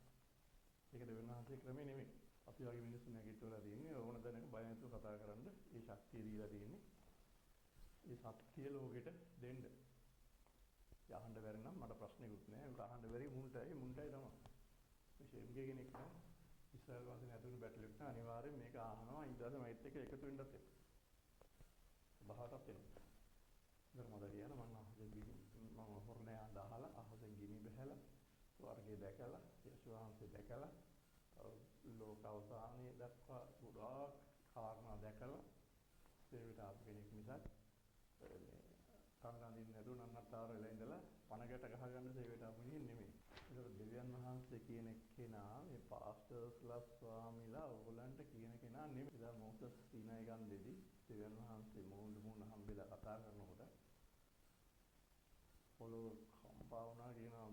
ඒක දෙවියන්වහන්සේ ක්‍රමේ නෙමෙයි. අපි වගේ මිනිස්සු නැගිටවලා තියෙන්නේ ඕන දැනක බය නැතුව කතා කරන්න ඒ ශක්තිය දීලා තියෙන්නේ. ඒ සත්‍ය ලෝකෙට දෙන්න. යහන්න බැරි නම් මට ප්‍රශ්නෙකුත් නැහැ. ඒක අහන්න බැරි මුන්ටයි තමයි. මේ ෂේම්ගේ කෙනෙක් නම් ඉස්සරහ වාසින ඇතුළු බැටලි එකට අනිවාර්යෙන් මේක අහනවා ඉඳලා මයිත් එක්ක එකතු වෙන්නත් එක්ක. බහටත් එනවා. ඉතින් මම කියන මම හොරනේ අඳහලා අහසෙන් ගිනි බහැලා වර්ගය දැකලා යශෝවංශය දැකලා ලෝක අවසානයේ දක්වා ගොඩාක් කාරණා දැකලා සේවිත ආපු කෙනෙක් නිසා මේ කංගාඳින්න නැතුව නන්නතර වෙලා ඉඳලා පණකට ගහගන්න සේවයට ආපු කෙනෙක් නෙමෙයි. ඒක දෙවියන් වහන්සේ කියන කෙනා මේ පාස්ටර්ස්ලා ස්වාමීලා ඕගොල්ලන්ට කියන කෙනා නෙමෙයි. ඉතින් මොකද සීනය ගන්න දෙදී දෙවියන් වහන්සේ මොහොන හම්බෙලා කතා කරනකොට පොළොව කම්පා වුණා කියනවා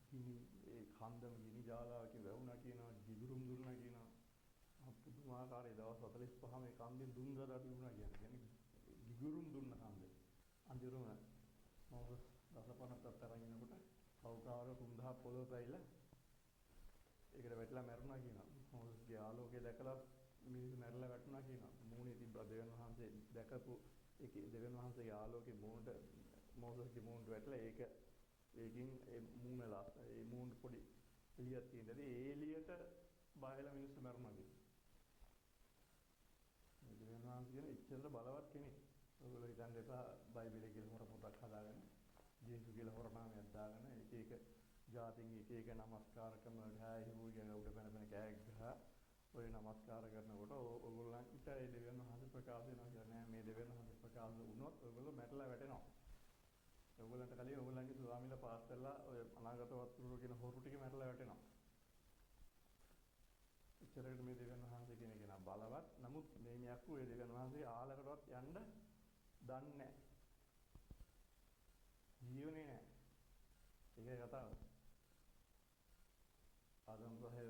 ගිනි ඒ කන්දම ගිනි ජාලාවකින් වැවුණා කියනවා ගිගුරුම් දුන්නා කියනවා පුදුමාකාරයි දවස් 45 මේ කන්දෙන් දුන්දරා තිබුණා කියන්නේ ගිගුරුම් දුන්න කන්දේ අඳුරම මොකද දසපනක් අතරින් යනකොට කවුකාර 3000 පොළොව පැයිලා ඒකට වැටලා මැරුණා කියනවා. මොහොතේ ආලෝකය දැකලා මිනිස්සු මැරලා වැටුණා කියනවා. මූණේ තිබ්බ දෙවියන් වහන්සේ දැකපු ඒකේ දෙවියන් වහන්සේගේ ආලෝකේ මූණට මොහොතේ මූණට වැටලා ඒකින් ඒ මූණ පොඩි එළියක් තියෙනවා. ඒ එළියට බයලා මිනිස්සු මැරුණා කියනවා. මේ දෙවියන් වහන්සේ කියන ඉච්ඡෙන්ද බලවත් කෙනෙක්. ඔයගොල්ලෝ හිතන්න එපා බයිබලයේ කියලා හොර පොතක් හදාගෙන ජේසුස් කියලා හොර නාමයක් දාගෙන එක ජාතින් එක නමස්කාර කරන ගහයි හිමුගෙන උඩ පැන කෑ ගහ ඔය නමස්කාර කරනකොට ඔයගොල්ලන්ට ඒ දෙවියන් වහන්සේ ප්‍රකාශ වෙනවා කියලා නෑ. මේ දෙවියන් වහන්සේ ප්‍රකාශ වුණොත් ඔයගොල්ලෝ මැරලා වැටෙනවා. ඔයගොල්ලන්ට කලින් ඔයගොල්ලන්ගේ ස්වාමීලා පාස්තරලා ඔය අනාගත වස්තුරු කියන හොරු ටික මැරලා වැටෙනවා. ඉතරකට මේ දෙවියන් වහන්සේ කියන එක නා බලවත්. නමුත් මේ මියක්කු ඒ දෙවියන් වහන්සේ ආලකටවත් යන්න දන්නේ නැහැ. ජීවනේ නැහැ. ඒකයි කතාව. ආදම් සහය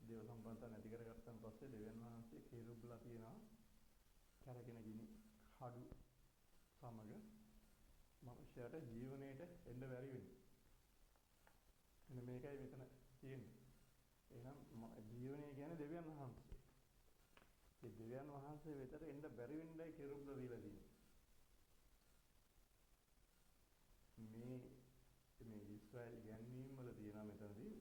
දේව සම්පන්නත නැති කරගත්තන් පස්සේ දෙවියන් වහන්සේ කෙරුබ්ලා තියනවා. කරගෙන ගිනි හඩු සමග මනුෂ්‍යයට ජීවණයට එන්න බැරි වෙන්නේ. එන්න මේකයි මෙතන තියෙන්නේ. එහෙනම් ජීවණය කියන්නේ දෙවියන් වහන්සේ. ඒ දෙවියන් වහන්සේ වෙතට එන්න බැරි වෙන්නයි කෙරුබ්ලා දීලා තියෙන්නේ. මේ ඊශ්‍රායල් ගැන්වීම් වල තියෙනවා මෙතනදී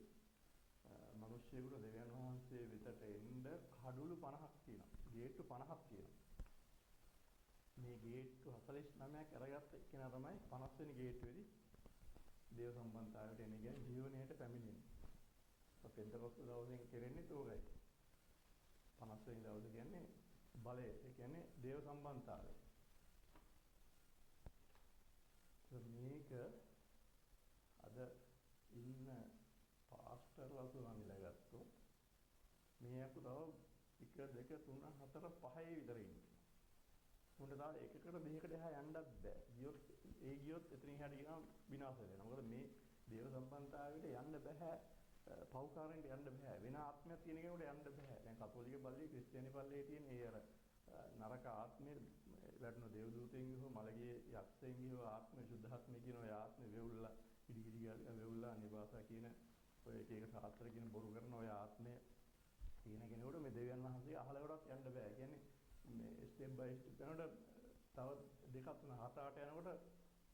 මිනිස්සුන්ට දෙවියන් වහන්සේ වෙතට එන්න කඩුළු 50ක් තියෙනවා. ගේට්ටු 50ක් තියෙනවා. මේ ගේට්ටු 49ක් අරගත්ත එක්කෙනා තමයි 50 වෙනි ගේට්ටුවේදී දේව සම්බන්ධතාවයට එන්නේ කියන්නේ ජීවණයට පැමිණෙන්නේ. පෙන්තකොස්ත දවසෙන් කෙරෙන්නේ තෝරයි. 50 වෙනි දවස කියන්නේ බලය. ඒ කියන්නේ දේව සම්බන්ධතාවය. මේක අද ඉන්න පාස්ටර්ලා සුවන්ලා ගත්තොත් මේ අපු තව 1 2 3 4 5 විතර ඉන්නේ. උන්ට තව එකකට දෙකකට එහා යන්නත් බෑ. ගියොත් එතනින් එහාට ගියාම විනාශ වෙනවා. මොකද මේ දේව සම්බන්ධතාවයට යන්න බෑ. පෞකාරෙන්ට යන්න බෑ. වෙන ආත්මයක් තියෙන කෙනෙකුට යන්න බෑ. දැන් කතෝලික පල්ලියේ ක්‍රිස්තියානි පල්ලියේ තියෙන ඒ අර නරක ආත්මේ වැටුණු දේව දූතෙන්ගේ හෝ මළගේ යක්ෂයෙන්ගේ හෝ ආත්ම සුද්ධාත්මේ කියන ඔය ආත්මේ වෙවුල්ලා ඉදිකිරි වෙවුල්ලා අනිවාසා කියන ඔය එක එක සාත්‍ර කියන බොරු කරන ඔය ආත්මය තියෙන කෙනෙකුට මේ දෙවියන් වහන්සේ අහලකටවත් යන්න බෑ. කියන්නේ මේ ස්ටෙප් බයි ස්ටෙප් යනකොට තව දෙකක් තුන හත අට යනකොට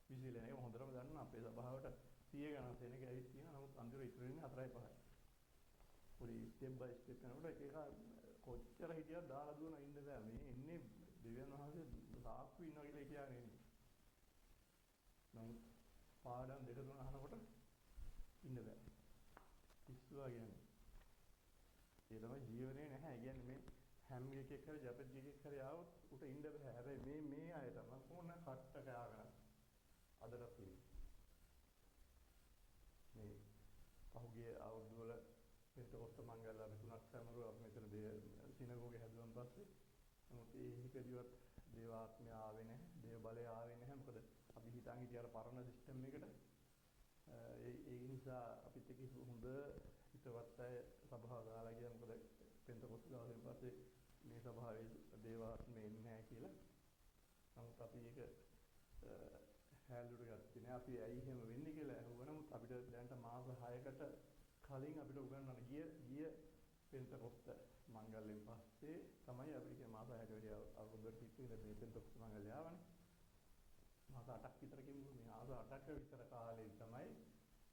විසිලා ඒක හොඳටම දන්නවා අපේ සභාවට 100 ගණන් සෙනග ඇවිත් තියෙනවා. නමුත් අන්තිමට ඉතුරු වෙන්නේ 4යි 5යි. පොඩි ස්ටෙප් බයි ස්ටෙප් යනකොට එක කොච්චර හිටියත් දාලා දුවන ඉන්න බෑ. මේ එන්නේ දෙවියන් වහන්සේ සාක්කු ඉන්නවා කියලා කියන්නේ එන්නේ. නමුත් පාඩම් දෙක තුන අහනකොට ඉන්න බෑ. පිස්සුවා කියන්නේ. ඒ තමයි ජීවනේ නැහැ. කියන්නේ මේ හැම් එකෙක් හරි ජපෙත් එකෙක් හරි ආවොත් උට ඉන්න බෑ. හැබැයි මේ අය තමයි කොහොන කට්ට කයාගෙන අදට තියෙන්නේ. මේ පහුගිය අවුරුදු වල පෙන්තකොස්ත මංගල අපි තුනක් සමරුව අපි මෙතන සිනගෝගේ හැදුවන් පස්සේ නමුත් ඒකදිවත් දේවාත්මය ආවේ නැහැ. දේව බලය ආවේ නැහැ. මොකද අපි හිතන් හිටිය අර පරණ සිස්ටම් එකට ඒ නිසා අපිත් එක්ක හොඳ හිතවත් අය සභාව දාලා ගියා. මොකද පෙන්තකොස්ත දවසෙන් පස්සේ මේ සභාවේ දේවාත්මය එන්නේ නැහැ කියලා. නමුත් අපි ඒක හැල්ලුවට ගත්තේ නෑ. අපි ඇයි එහෙම වෙන්නේ කියලා අහුවා. නමුත් අපිට දැනට මාස 6කට කලින් අපිට උගන්වන්න ගිය පෙන්තකොස්ත මංගල්‍යයෙන් පස්සේ තමයි අපිට මාස 6කට වැඩි අවුරුද්දකට ඉස්සෙල්ලා මේ පෙන්තකොස්ත මංගල්‍ය ආවනේ. මාස 8ක් විතර කිව්වොත් මේ මාස 8ක විතර කාලේ තමයි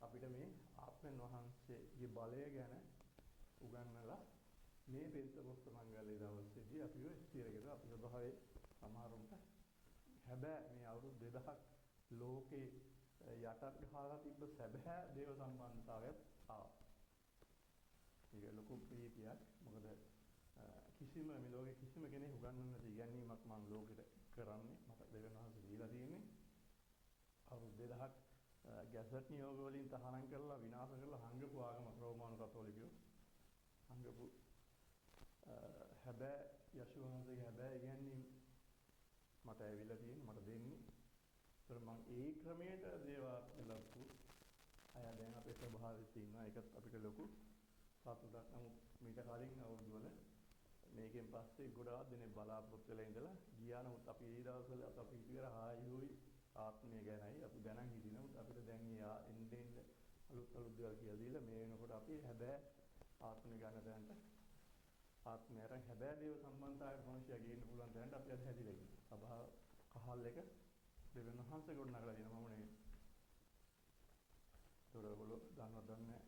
අපිට මේ ආත්මයන් වහන්සේගේ බලය ගැන උගන්වලා මේ පෙන්තකොස්ත මංගල්‍ය දවසේදී අපිව ස්ථිර කරලා අපි සභාවේ සමහරුන්ට හැබැයි මේ අවුරුදු 2000ක් ලෝකේ යටත් ගහලා තිබ්බ සැබෑ දේව සම්බන්ධතාවයක් ආවා. ඒක ලොකු ප්‍රීතියක්. මොකද කිසිම මේ ලෝකේ කිසිම කෙනෙක් උගන්වන්න නැති ඉගැන්වීමක් මම ලෝකෙට කරන්නේ. මට දෙවියන් වහන්සේ දීලා තියෙන්නේ. අවුරුදු 2000ක් ගැසට් නියෝග වලින් තහනම් කරලා විනාශ කරලා හංගපු ආගම රෝමානු කතෝලිකයෝ. හංගපු හැබැයි යශුව වහන්සේගේ හැබැයි ඉගැන්වීම මට ඇවිල්ලා තියෙන්නේ මට දෙන්නේ. ඒතර මම ඒ ක්‍රමයට දේවාත්ම ලබපු අය දැන් අපේ ස්වභාවයේ තියෙනවා. ඒකත් අපිට ලොකු සතුටක්. නමුත් මීට කලින් අවුරුදු වල මේකෙන් පස්සේ ගොඩාක් දෙනෙක් බලාපොරොත්තු වෙලා ඉඳලා ගියා. නමුත් අපි ඒ දවස්වල අපි හිතුවේ හායි හොයි ආත්මය ගැනයි අපි දැනන් හිටියේ. නමුත් අපිට දැන් අලුත් දේවල් කියලා දීලා මේ වෙනකොට අපි හැබැයි ආත්මය ගන්න දැනට ආත්මයට හැබැයි දේව සම්බන්ධතාවයට මිනිස්සුගේ ඉන්න පුළුවන් දැනට අපි අද හැදිලා ඉන්නේ. සබහා කහල් එක දෙවෙනි වහන්සේ ගොඩනගලා දෙනවා මම නෙවෙයි. ඒගොල්ලෝ දන්නේ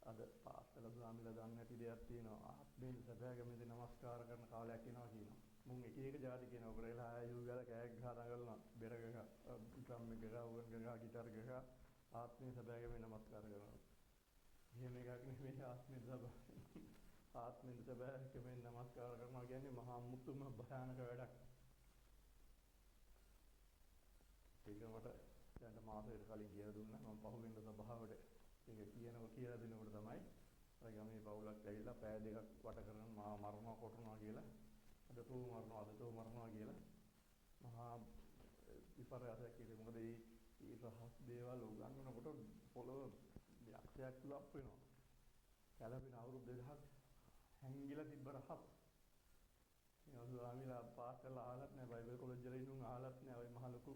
අද පාස්තල ස්වාමීලා දන්නේ නැති දෙයක් තියෙනවා. ආත්මයෙන් සැබෑගමදී නමස්කාර කරන කාලයක් එනවා කියනවා. මුන් එක එක જાති කියනවා. කරේලා ආයු ගාලා කෑග් ගහලා දඟලනවා. බෙර ගහ, ඩ්‍රම් එක ගහ, ඕගන් ගහ, ගිටාර් ගහ ආත්මයෙන් සැබෑගමදී නමස්කාර කරනවා. එහෙම එකක් නෙමෙයි ආත්මයෙන් ආත්මයෙන් සැබෑගමදී නමස්කාර කරනවා කියන්නේ මහා මුතුම භයානක වැඩක්. ඒක මට දැන් මාසෙකට කලින් කියලා දුන්නා. මම පහුවෙන්ද සභාවට ඒක කියලා දෙනකොට තමයි අර ගමේ පවුලක් ඇවිල්ලා පෑ දෙකක් වට කරන මා මරනවා කොටනවා කියලා අදතෝ මරනවා කියලා මහා විපර්යාසයක් කියලා. මොකද මේ රහස් දේවල් උගන්වනකොට පොළොව යක්ෂයක් ලප් වෙනවා. කලබින අවුරුදු 2000ක් හැංගිලා තිබ්බ රහස්. මේ ස්වාමීලා පාස් කරලා අහලත් නැහැ. බයිබල් කොලෙජ් වල ඉන්නුන් අහලත් නැහැ. ওই මහ ලොකු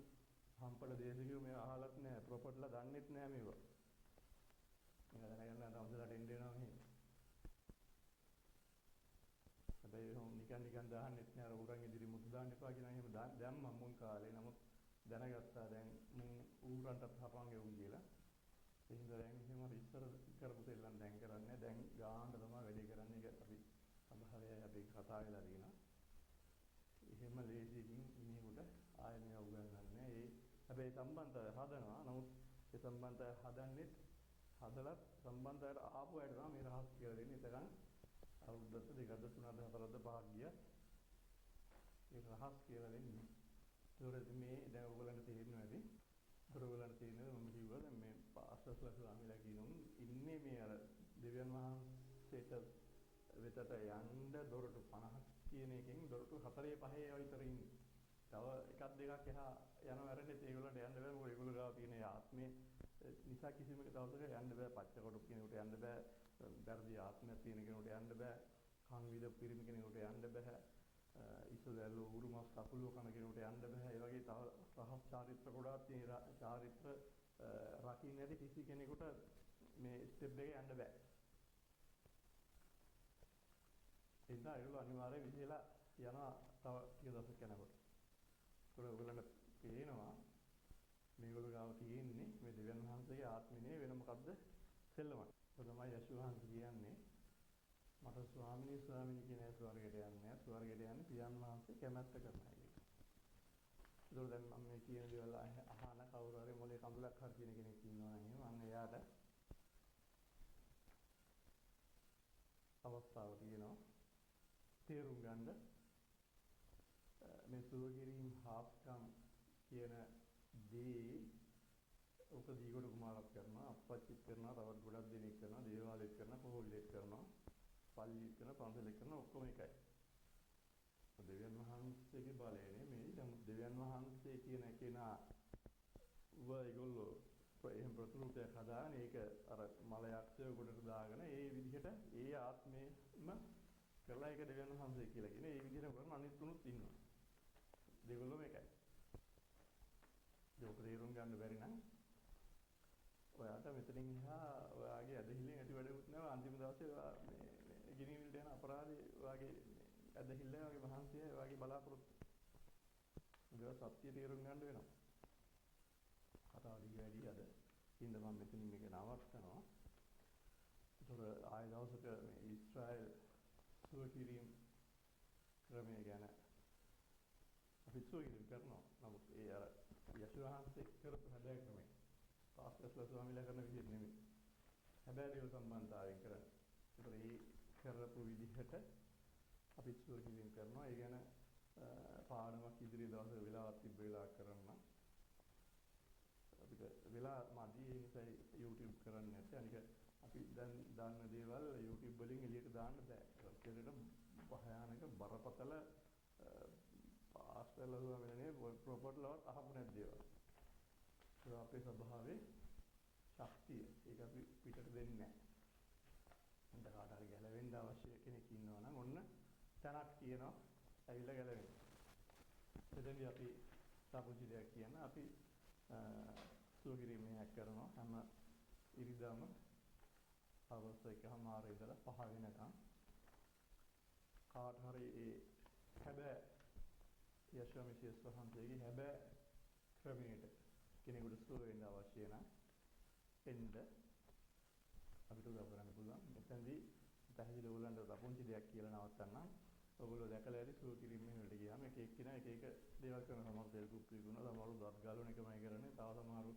හම්පල දේශිකයෝ මේ අහලත් නැහැ. ප්‍රොපර්ට්ලා දන්නෙත් නැහැ මේවා. මේක දැනගන්න තමසලට එන්න වෙනවා මෙහෙම. හැබැයි නිකන් දාන්නෙත් නෑ. අර උරන් ඉදිරි මුතු දාන්න එපා කියන එහෙම දැම්මම මුල් කාලේ. නමුත් දැනගත්තා දැන් මුන් ඌරන්ටත් හපන් ගෙවුම් කියලා. ඒ හින්දා දැන් එහෙම ඉස්සර කරපු සෙල්ලම් දැන් කරන්නේ. දැන් ගානට තමයි වැඩි කරන්නේ. ඒක අපි සම්භාවයයි අපි කතා වෙලා තියෙනවා. එහෙම ලේසියෙන් මිනිහෙකුට ආයෙ මේව උගන්වන්නේ. ඒ හැබැයි සම්බන්ධය හදනවා. නමුත් ඒ සම්බන්ධය හදන්නේ හදලා සම්බන්ධයට ආපු අයට තමයි මේ රහස් කියලා දෙන්නේ. එතකන් අවුරුද්දක් දෙකක්ද තුනක්ද හතරක්ද පහක් ගියා. ඒ රහස් කියලා දෙන්නේ. ඒකට මේ දැන් ඔයගලන්ට තේරෙනවා ඇති. ඔයගලන්ට තේරෙනවා මම කිව්වා දැන් මේ පාස්ටර්ස්ලා ස්වාමීලා කියනවා ඉන්නේ මේ අර දෙවියන් වහන්සේට වෙතට යන්න දොරටු 50ක් කියන එකෙන් දොරටු 4 5 විතර ඉන්නේ. තව එකක් දෙකක් එහා යනවා ඇරෙන්නේ ඒගොල්ලන්ට යන්න බෑ. මොකද ඒගොල්ලෝ ගාව තියෙන ආත්මේ නිසා කිසිම දවසක යන්න බෑ. පච්චකොටු කෙනෙකුට යන්න බෑ. වැරදි ආත්මයක් තියෙන කෙනෙකුට යන්න බෑ. කන් විද පිරිමි කෙනෙකුට යන්න බෑ. ඉස්සෙල්ලා උරුමස් කපුලෝ කන කෙනෙකුට යන්න බෑ. ඒ වගේ තව රහස් චාරිත්‍ර ගොඩාක් තියෙන චාරිත්‍ර රකින්න නැති කිසි කෙනෙකුට මේ ස්ටෙප් එකේ යන්න බෑ. ඒ නිසා ඒගොල්ලෝ අනිවාර්යයෙන් විහිදලා යනවා තව ටික දවසක් යනකොට. ඒක ඔයගොල්ලන්ට පේනවා මේගොල්ලෝ ගාව තියෙන්නේ මේ දෙවියන් වහන්සේගේ ආත්මිනේ වෙන මොකද්ද සෙල්ලමක්. ඒක තමයි යශෝව වහන්සේ කියන්නේ මට ස්වාමීනි කියන ස්වර්ගයට යන්නේ ස්වර්ගයට යන්නේ පියන් වහන්සේ කැමැත්ත කරනවා කියලා. ඒක දැන් මම මේ කියන දේවල් අහන කවුරු හරි මොලේ කඳුලක් හරි කියන කෙනෙක් ඉන්නවා නම් මම එයාට අවස්ථාව තියෙනවා තේරුම් ගන්න මේ සුවකිරීම හාස්කම් කියන දේ ඔක දීගොඩ කුමාරක් කරනවා අපච්චිත් කරනවා තවත් ගොඩක් දෙනෙක් කරනවා දේවාලෙත් කරනවා පොහොල්ලෙත් කරනවා පල්ලිත් කරනවා පන්සලෙත් කරනවා ඔක්කොම එකයි. දෙවියන් වහන්සේගේ බලය නෙමෙයි. නමුත් දෙවියන් වහන්සේ කියන කෙනා ඒගොල්ලෝ එහෙම ප්‍රතිරූපයක් හදාගෙන ඒක අර මලයක්ෂය ගොඩට දාගෙන ඒ විදිහට ඒ ආත්මෙම කරලා ඒක දෙවියන් වහන්සේ කියලා කියන ඒ විදිහට කරන අනිත් තුනුත් ඉන්නවා. දෙගොල්ලෝ මේකයි. ඒක තේරුම් ගන්න බැරි නම් ඔයාට මෙතනින් එහා ඔයාගේ ඇදහිල්ලෙන් ඇති වැඩකුත් නැහැ. අන්තිම දවසේ ඔයා මේ ගිනිවිල්ට යන අපරාධේ ඔයාගේ ඇදහිල්ල වගේ මහන්සිය ඔයාගේ බලාපොරොත්තු. ඒක සත්‍ය තේරුම් ගන්න වෙනවා. කතාව දිගටයි අද. ඉන්න මම මෙතනින් මේක නවත්තනවා. ඒතර ආය දවසක මේ ඊශ්‍රායල් සුවකිරීම ක්‍රමය ගැන අපි සුවකිරීම කරනවා. නමුත් ඒ අර යශෝවහන්සේ කරපු හැබෑ ක්‍රමය. පාස්ටර්ස්ලා ස්වාමීලා කරන විදිහට නෙමෙයි. හැබැයි දේව සම්බන්ධතාවයෙන් කරන්නේ. ඒතර ඒ කරපු විදිහට අපි සුවකිරීම කරනවා. ඒ ගැන පාඩමක් ඉදිරි දවසක වෙලාවක් තිබ්බ වෙලාවක් කරන්න. අපිට වෙලා මදි ඒ නිසා YouTube කරන්නේ නැත්නම් අනික අපි දැන් දාන්න දේවල් YouTube වලින් එළියට දාන්න බෑ. ඒකට භයානක බරපතල පාස්ටර්ලා වුණානේ ප්‍රොපර්ට් ලවත් අහපු නැත් දේවල්. ඒක අපේ ස්වභාවයේ ශක්තිය. ඒක අපි පිටට දෙන්නේ නැහැ. හොඳ කාට හරි ගැලවෙන්න අවශ්‍ය කෙනෙක් ඉන්නවා නම් ඔන්න තනක් කියනවා ඇවිල්ලා ගැලවෙන්න. එතෙන්දී අපි සාපුජි දෙයක් කියන අපි සුවකිරීමක් කරනවා හැම ඉරිදාම හවස 1:00 ඉඳලා 5 වෙනකම් කාට හරි ඒ හැබැයි යශෝමිසියස් වහන්සේගේ හැබැයි ක්‍රමයට කෙනෙකුට සුව වෙන්න අවශ්‍ය නම් එන්න අපිට උදව් කරන්න පුළුවන්. මෙතනදී පැහැදිලි ඕගොල්ලන්ට රපුංචි දෙයක් කියලා නවත්තන්නම්. ඔයගොල්ලෝ දැකලා ඇති සුව කිරීම වලට ගියාම එක එක්කිනා එක එක දේවල් කරන සමහර තෙල් කුප්පි විකුණනවා, සමහරව දත් ගාලන එකමයි කරන්නේ, තව සමහරව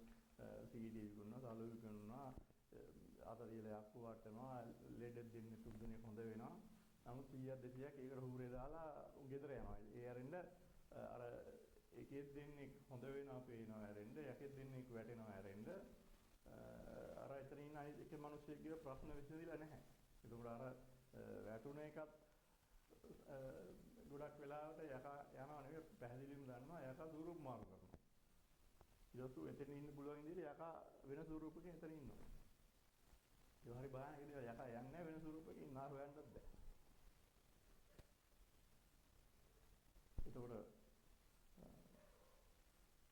CD විකුණනවා, තලු විකුණනවා, අතරියල යක්කු වටනවා, ලෙඩ දෙන්නේ තුන්දෙනෙක් හොඳ වෙනවා. නමුත් 100ක් 200ක් ඒකට හුරේ දාලා ගෙදර යනවා. ඒ අරින්න අර එකෙක් දෙන්නෙක් හොඳ වෙනවා පේනවා ඇරෙන්න, යකෙක් දෙන්නෙක් වැටෙනවා ඇරෙන්න. අර එතන ඉන්න අනිත් එක මිනිස්සෙක්ගේ ප්‍රශ්න විසඳිලා නැහැ. ඒකෝට අර වැටුණ එකත් ගොඩක් වෙලාවට යකා යනවා නෙවෙයි පැහැදිලිවම දන්නවා යකා ස්වරූප මාරු කරනවා. ඊටු එතන ඉන්න පුළුවන් ඉඳිලා යකා වෙන ස්වරූපකින් එතන ඉන්නවා. ඒ හරි බාහන එකද යකා යන්නේ වෙන ස්වරූපකින් නා හොයන්නත් බෑ. ඒකෝට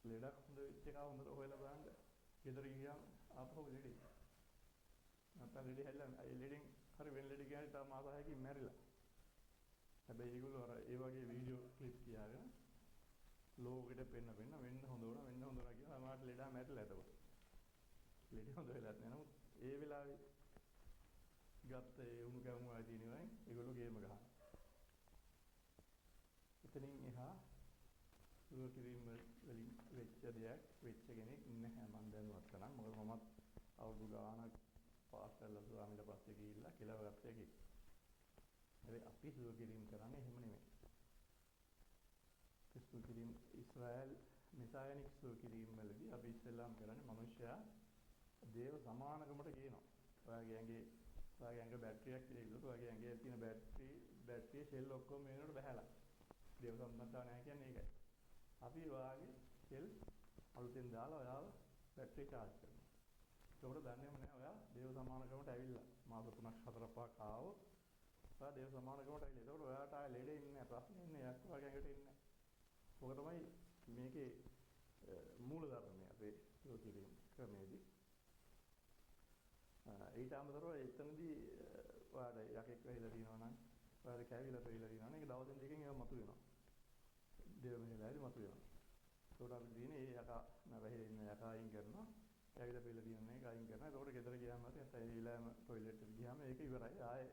ලෙඩක් හොඳ වෙච්ච එක හොඳට හොයලා බලන්න. ගෙදර ගියාම ආපහු ලෙඩේ. නැත්නම් ලෙඩේ හැල්ලා ඒ ලෙඩෙන් හරි වෙන ලෙඩ ගියාම තව මාස 6කින් මැරිලා. හැබැයි ඒගොල්ලෝ අර ඒ වගේ වීඩියෝ ක්ලිප් තියාගෙන ලෝකෙට වෙන්න හොඳ වුණා කියලා අමාට ලෙඩා මැරිලා එතකොට. ලෙඩ හොඳ වෙලත් නෑ. නමුත් ඒ වෙලාවේ ගත්ත ඒ උණු කැවුම් ආදී තියෙනවනේ ඒගොල්ලෝ ගේම ගහනවා. එතනින් එහා සුව කිරීම වලින් වෙච්ච දෙයක් වෙච්ච කෙනෙක් නැහැ මම දැනුවත් කරනම්. මොකද මමත් අවුරුදු ගාණක් පාස් කරලා ස්වාමීන් වහන්සේ ගිහිල්ලා කියලා ගත්ත එකේ. හැබැයි අපි සුව කිරීම කරන්නේ එහෙම නෙමෙයි. සුව කිරීම ඊශ්‍රායල් මෙසායනික සුව කිරීම වලදී අපි ඉස්සෙල්ලාම කරන්නේ මිනිස්සයා දේව සමානකමට ගේනවා. ඔයාගේ ඇඟ බැටරියක් කියලා ඉල්ලුවොත් ඔයාගේ ඇඟේ තියෙන බැටරිය ෂෙල් ඔක්කොම මේනට බහැලා. දේව සම්බන්ධතාව නැහැ කියන්නේ ඒකයි. අපි ඔයාගේ ෂෙල් අලුතෙන් දාලා ඔයාව බැටරි charge කරනවා. ඒකට දන්නේම නැහැ ඔයා දේව සමානකමට ඇවිල්ලා. මාස 3ක් 4ක් 5ක් ආවොත් ඔයා දේව සමානකමට ඇවිල්ලා. ඒකට ඔයාට ආයේ ලෙඩ ඉන්නේ නැහැ, ප්‍රශ්නේ ඉන්නේ යක් ඔයාගේ ඇඟට ඉන්නේ නැහැ. ඔක තමයි මේකේ මූල ධර්මය අපේ සුව කිරීම ක්‍රමයේදී. ඊට අමතරව එතනදී ඔයාට යකෙක් වෙහිලා තියෙනවා නම් ඔයාට කැවිලා වෙහිලා තියෙනවා නම් ඒක දවසෙන් දෙකකින් ඒවා මතුවෙනවා. දේව මෙහෙලාදී මතුවෙනවා. ඒකට අපි දිනේ ඒ යකා වැහිලා ඉන්න යකා අයින් කරනවා. කැවිලා වෙහිලා තියෙන එක අයින් කරනවා. ඒකට ගෙදර ගියාම ඇවිල්ලාම টয়ලට් එකට ගියාම ඒක ඉවරයි. ආයේ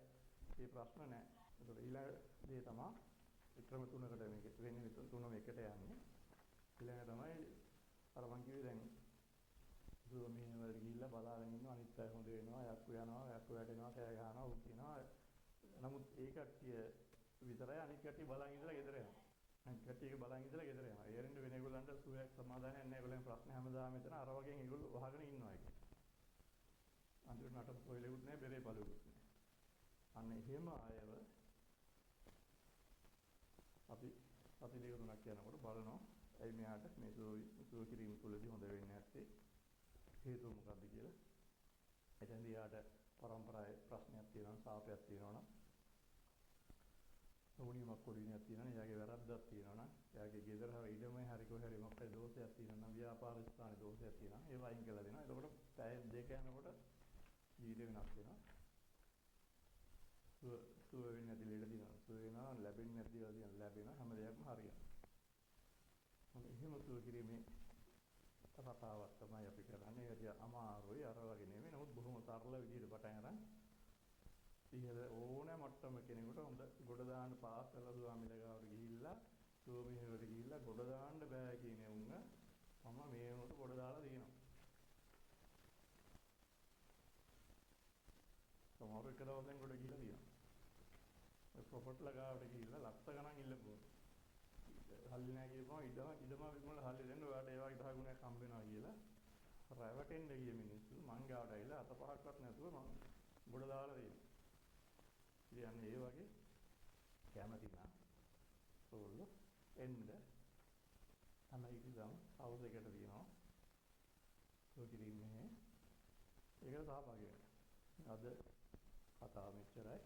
මේ ප්‍රශ්න නැහැ. ඒකට ඊළඟ දේ තමයි ක්‍රම තුනකට මේක වෙන්නේ තුනම එකට යන්නේ. ඊළඟ තමයි අර මං කිව්වේ දැන් දුව මෙහෙම වල ගිහිල්ලා බලාගෙන ඉන්නවා අනිත් අය හොඳ වෙනවා යක්කු යනවා යක්කු වැටෙනවා කෑ ගහනවා උත් කියනවා. නමුත් ඒ කට්ටිය විතරයි අනිත් කට්ටිය බලන් ඉඳලා ගෙදර යනවා. අනිත් කට්ටියක බලන් ඉඳලා ගෙදර යනවා. ඒ රෙන්ඩ වෙන ඒගොල්ලන්ට සුවයක් සමාදානයක් නැහැ. ඒගොල්ලන් ප්‍රශ්න හැමදාම මෙතන අර වගේ ඒගොල්ලෝ වහගෙන ඉන්නවා ඒක. අන්තිමට නටපු කොයිලෙකුත් නැහැ බෙරේ බලුකුත් නැහැ. අන්න එහෙම අයව අපි දෙක තුනක් යනකොට බලනවා. ඇයි මෙයාට මේ සුව කිරීම තුළදී හොඳ වෙන්නේ නැත්තේ? හේතුව මොකක්ද කියලා. එතෙන්දී යාට පරම්පරාවේ ප්‍රශ්නයක් තියෙනවා, සාපයක් තියෙනවා නම් ඕනියමක් කොඩිනයක් තියෙනවා නම් එයාගේ වැරද්දක් තියෙනවා නම් එයාගේ ගෙදර හරි ඉඩමේ හරි කොහේ හරි මොකක්ද දෝෂයක් තියෙනවා නම් ව්‍යාපාර ස්ථානයේ දෝෂයක් තියෙනවා නම් ඒවා අයින් කරලා දෙනවා. එතකොට පැය දෙක යනකොට ජීවිතේ වෙනස් වෙනවා. සුව වෙන්නේ නැති ලෙඩ දිනවා. සුව වෙනවා ලැබෙන්නේ නැති දේවල් දිනවා ලැබෙනවා හැම දෙයක්ම හරියනවා. මොකද එහෙම සුව කිරීමේ කතාවක් තමයි අපි කරන්නේ. ඒක අමාරුයි අර වගේ නෙමෙයි. නමුත් බොහොම සරල විදිහට පටන් අරන් ඉහළ ඕනෑ මට්ටම කෙනෙකුට හොඳ ගොඩ දාන්න පාස් කරලා ස්වාමීලා ගාවට ගිහිල්ලා සුව මෙහෙවට ගිහිල්ලා ගොඩ දාන්න බෑ කියන උන්ව මම මේ වෙනකොට ගොඩ දාලා දිනවා. සමහර එක දවසෙන් ගොඩ ගිහිල්ලා දිනවා. ඔය ප්‍රොපර්ටි ලගාවට ගිහිල්ලා ලක්ෂ ගණන් ඉල්ලපුවා. හල්ලි නැහැ කියපුවා ඉඩම විකුණලා හල්ලි දෙන්න ඔයාලට ඒ වගේ 10 ගුණයක් හම්බ වෙනවා කියලා රැවටෙන්න ගිය මිනිස්සු මං ගාවට ඇවිල්ලා අත පහක්වත් නැතුව මං ගොඩ දාලා දෙනවා. ඉතින් ඒ වගේ කැමති නම් ඕගොල්ලෝ එන්න තමයි කිව්වම හවුස් එකට දිනනවා. සුව කිරීම මෙහෙ ඒකට සහභාගී වෙන්න. අද කතාව මෙච්චරයි.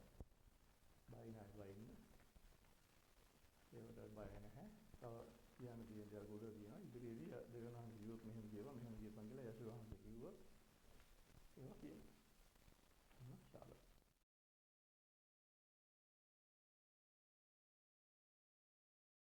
බයි නැහැ බයින්න. ඒකට බය නැහැ. තව කියන්න තියෙන දේ ගොඩ තියෙනවා. ඉදිරියේදී දෙවනහන් කිව්වොත් මෙහෙම කියපන් කියලා යශෝවහන්සේ කිව්වොත් ඒවා කියනවා.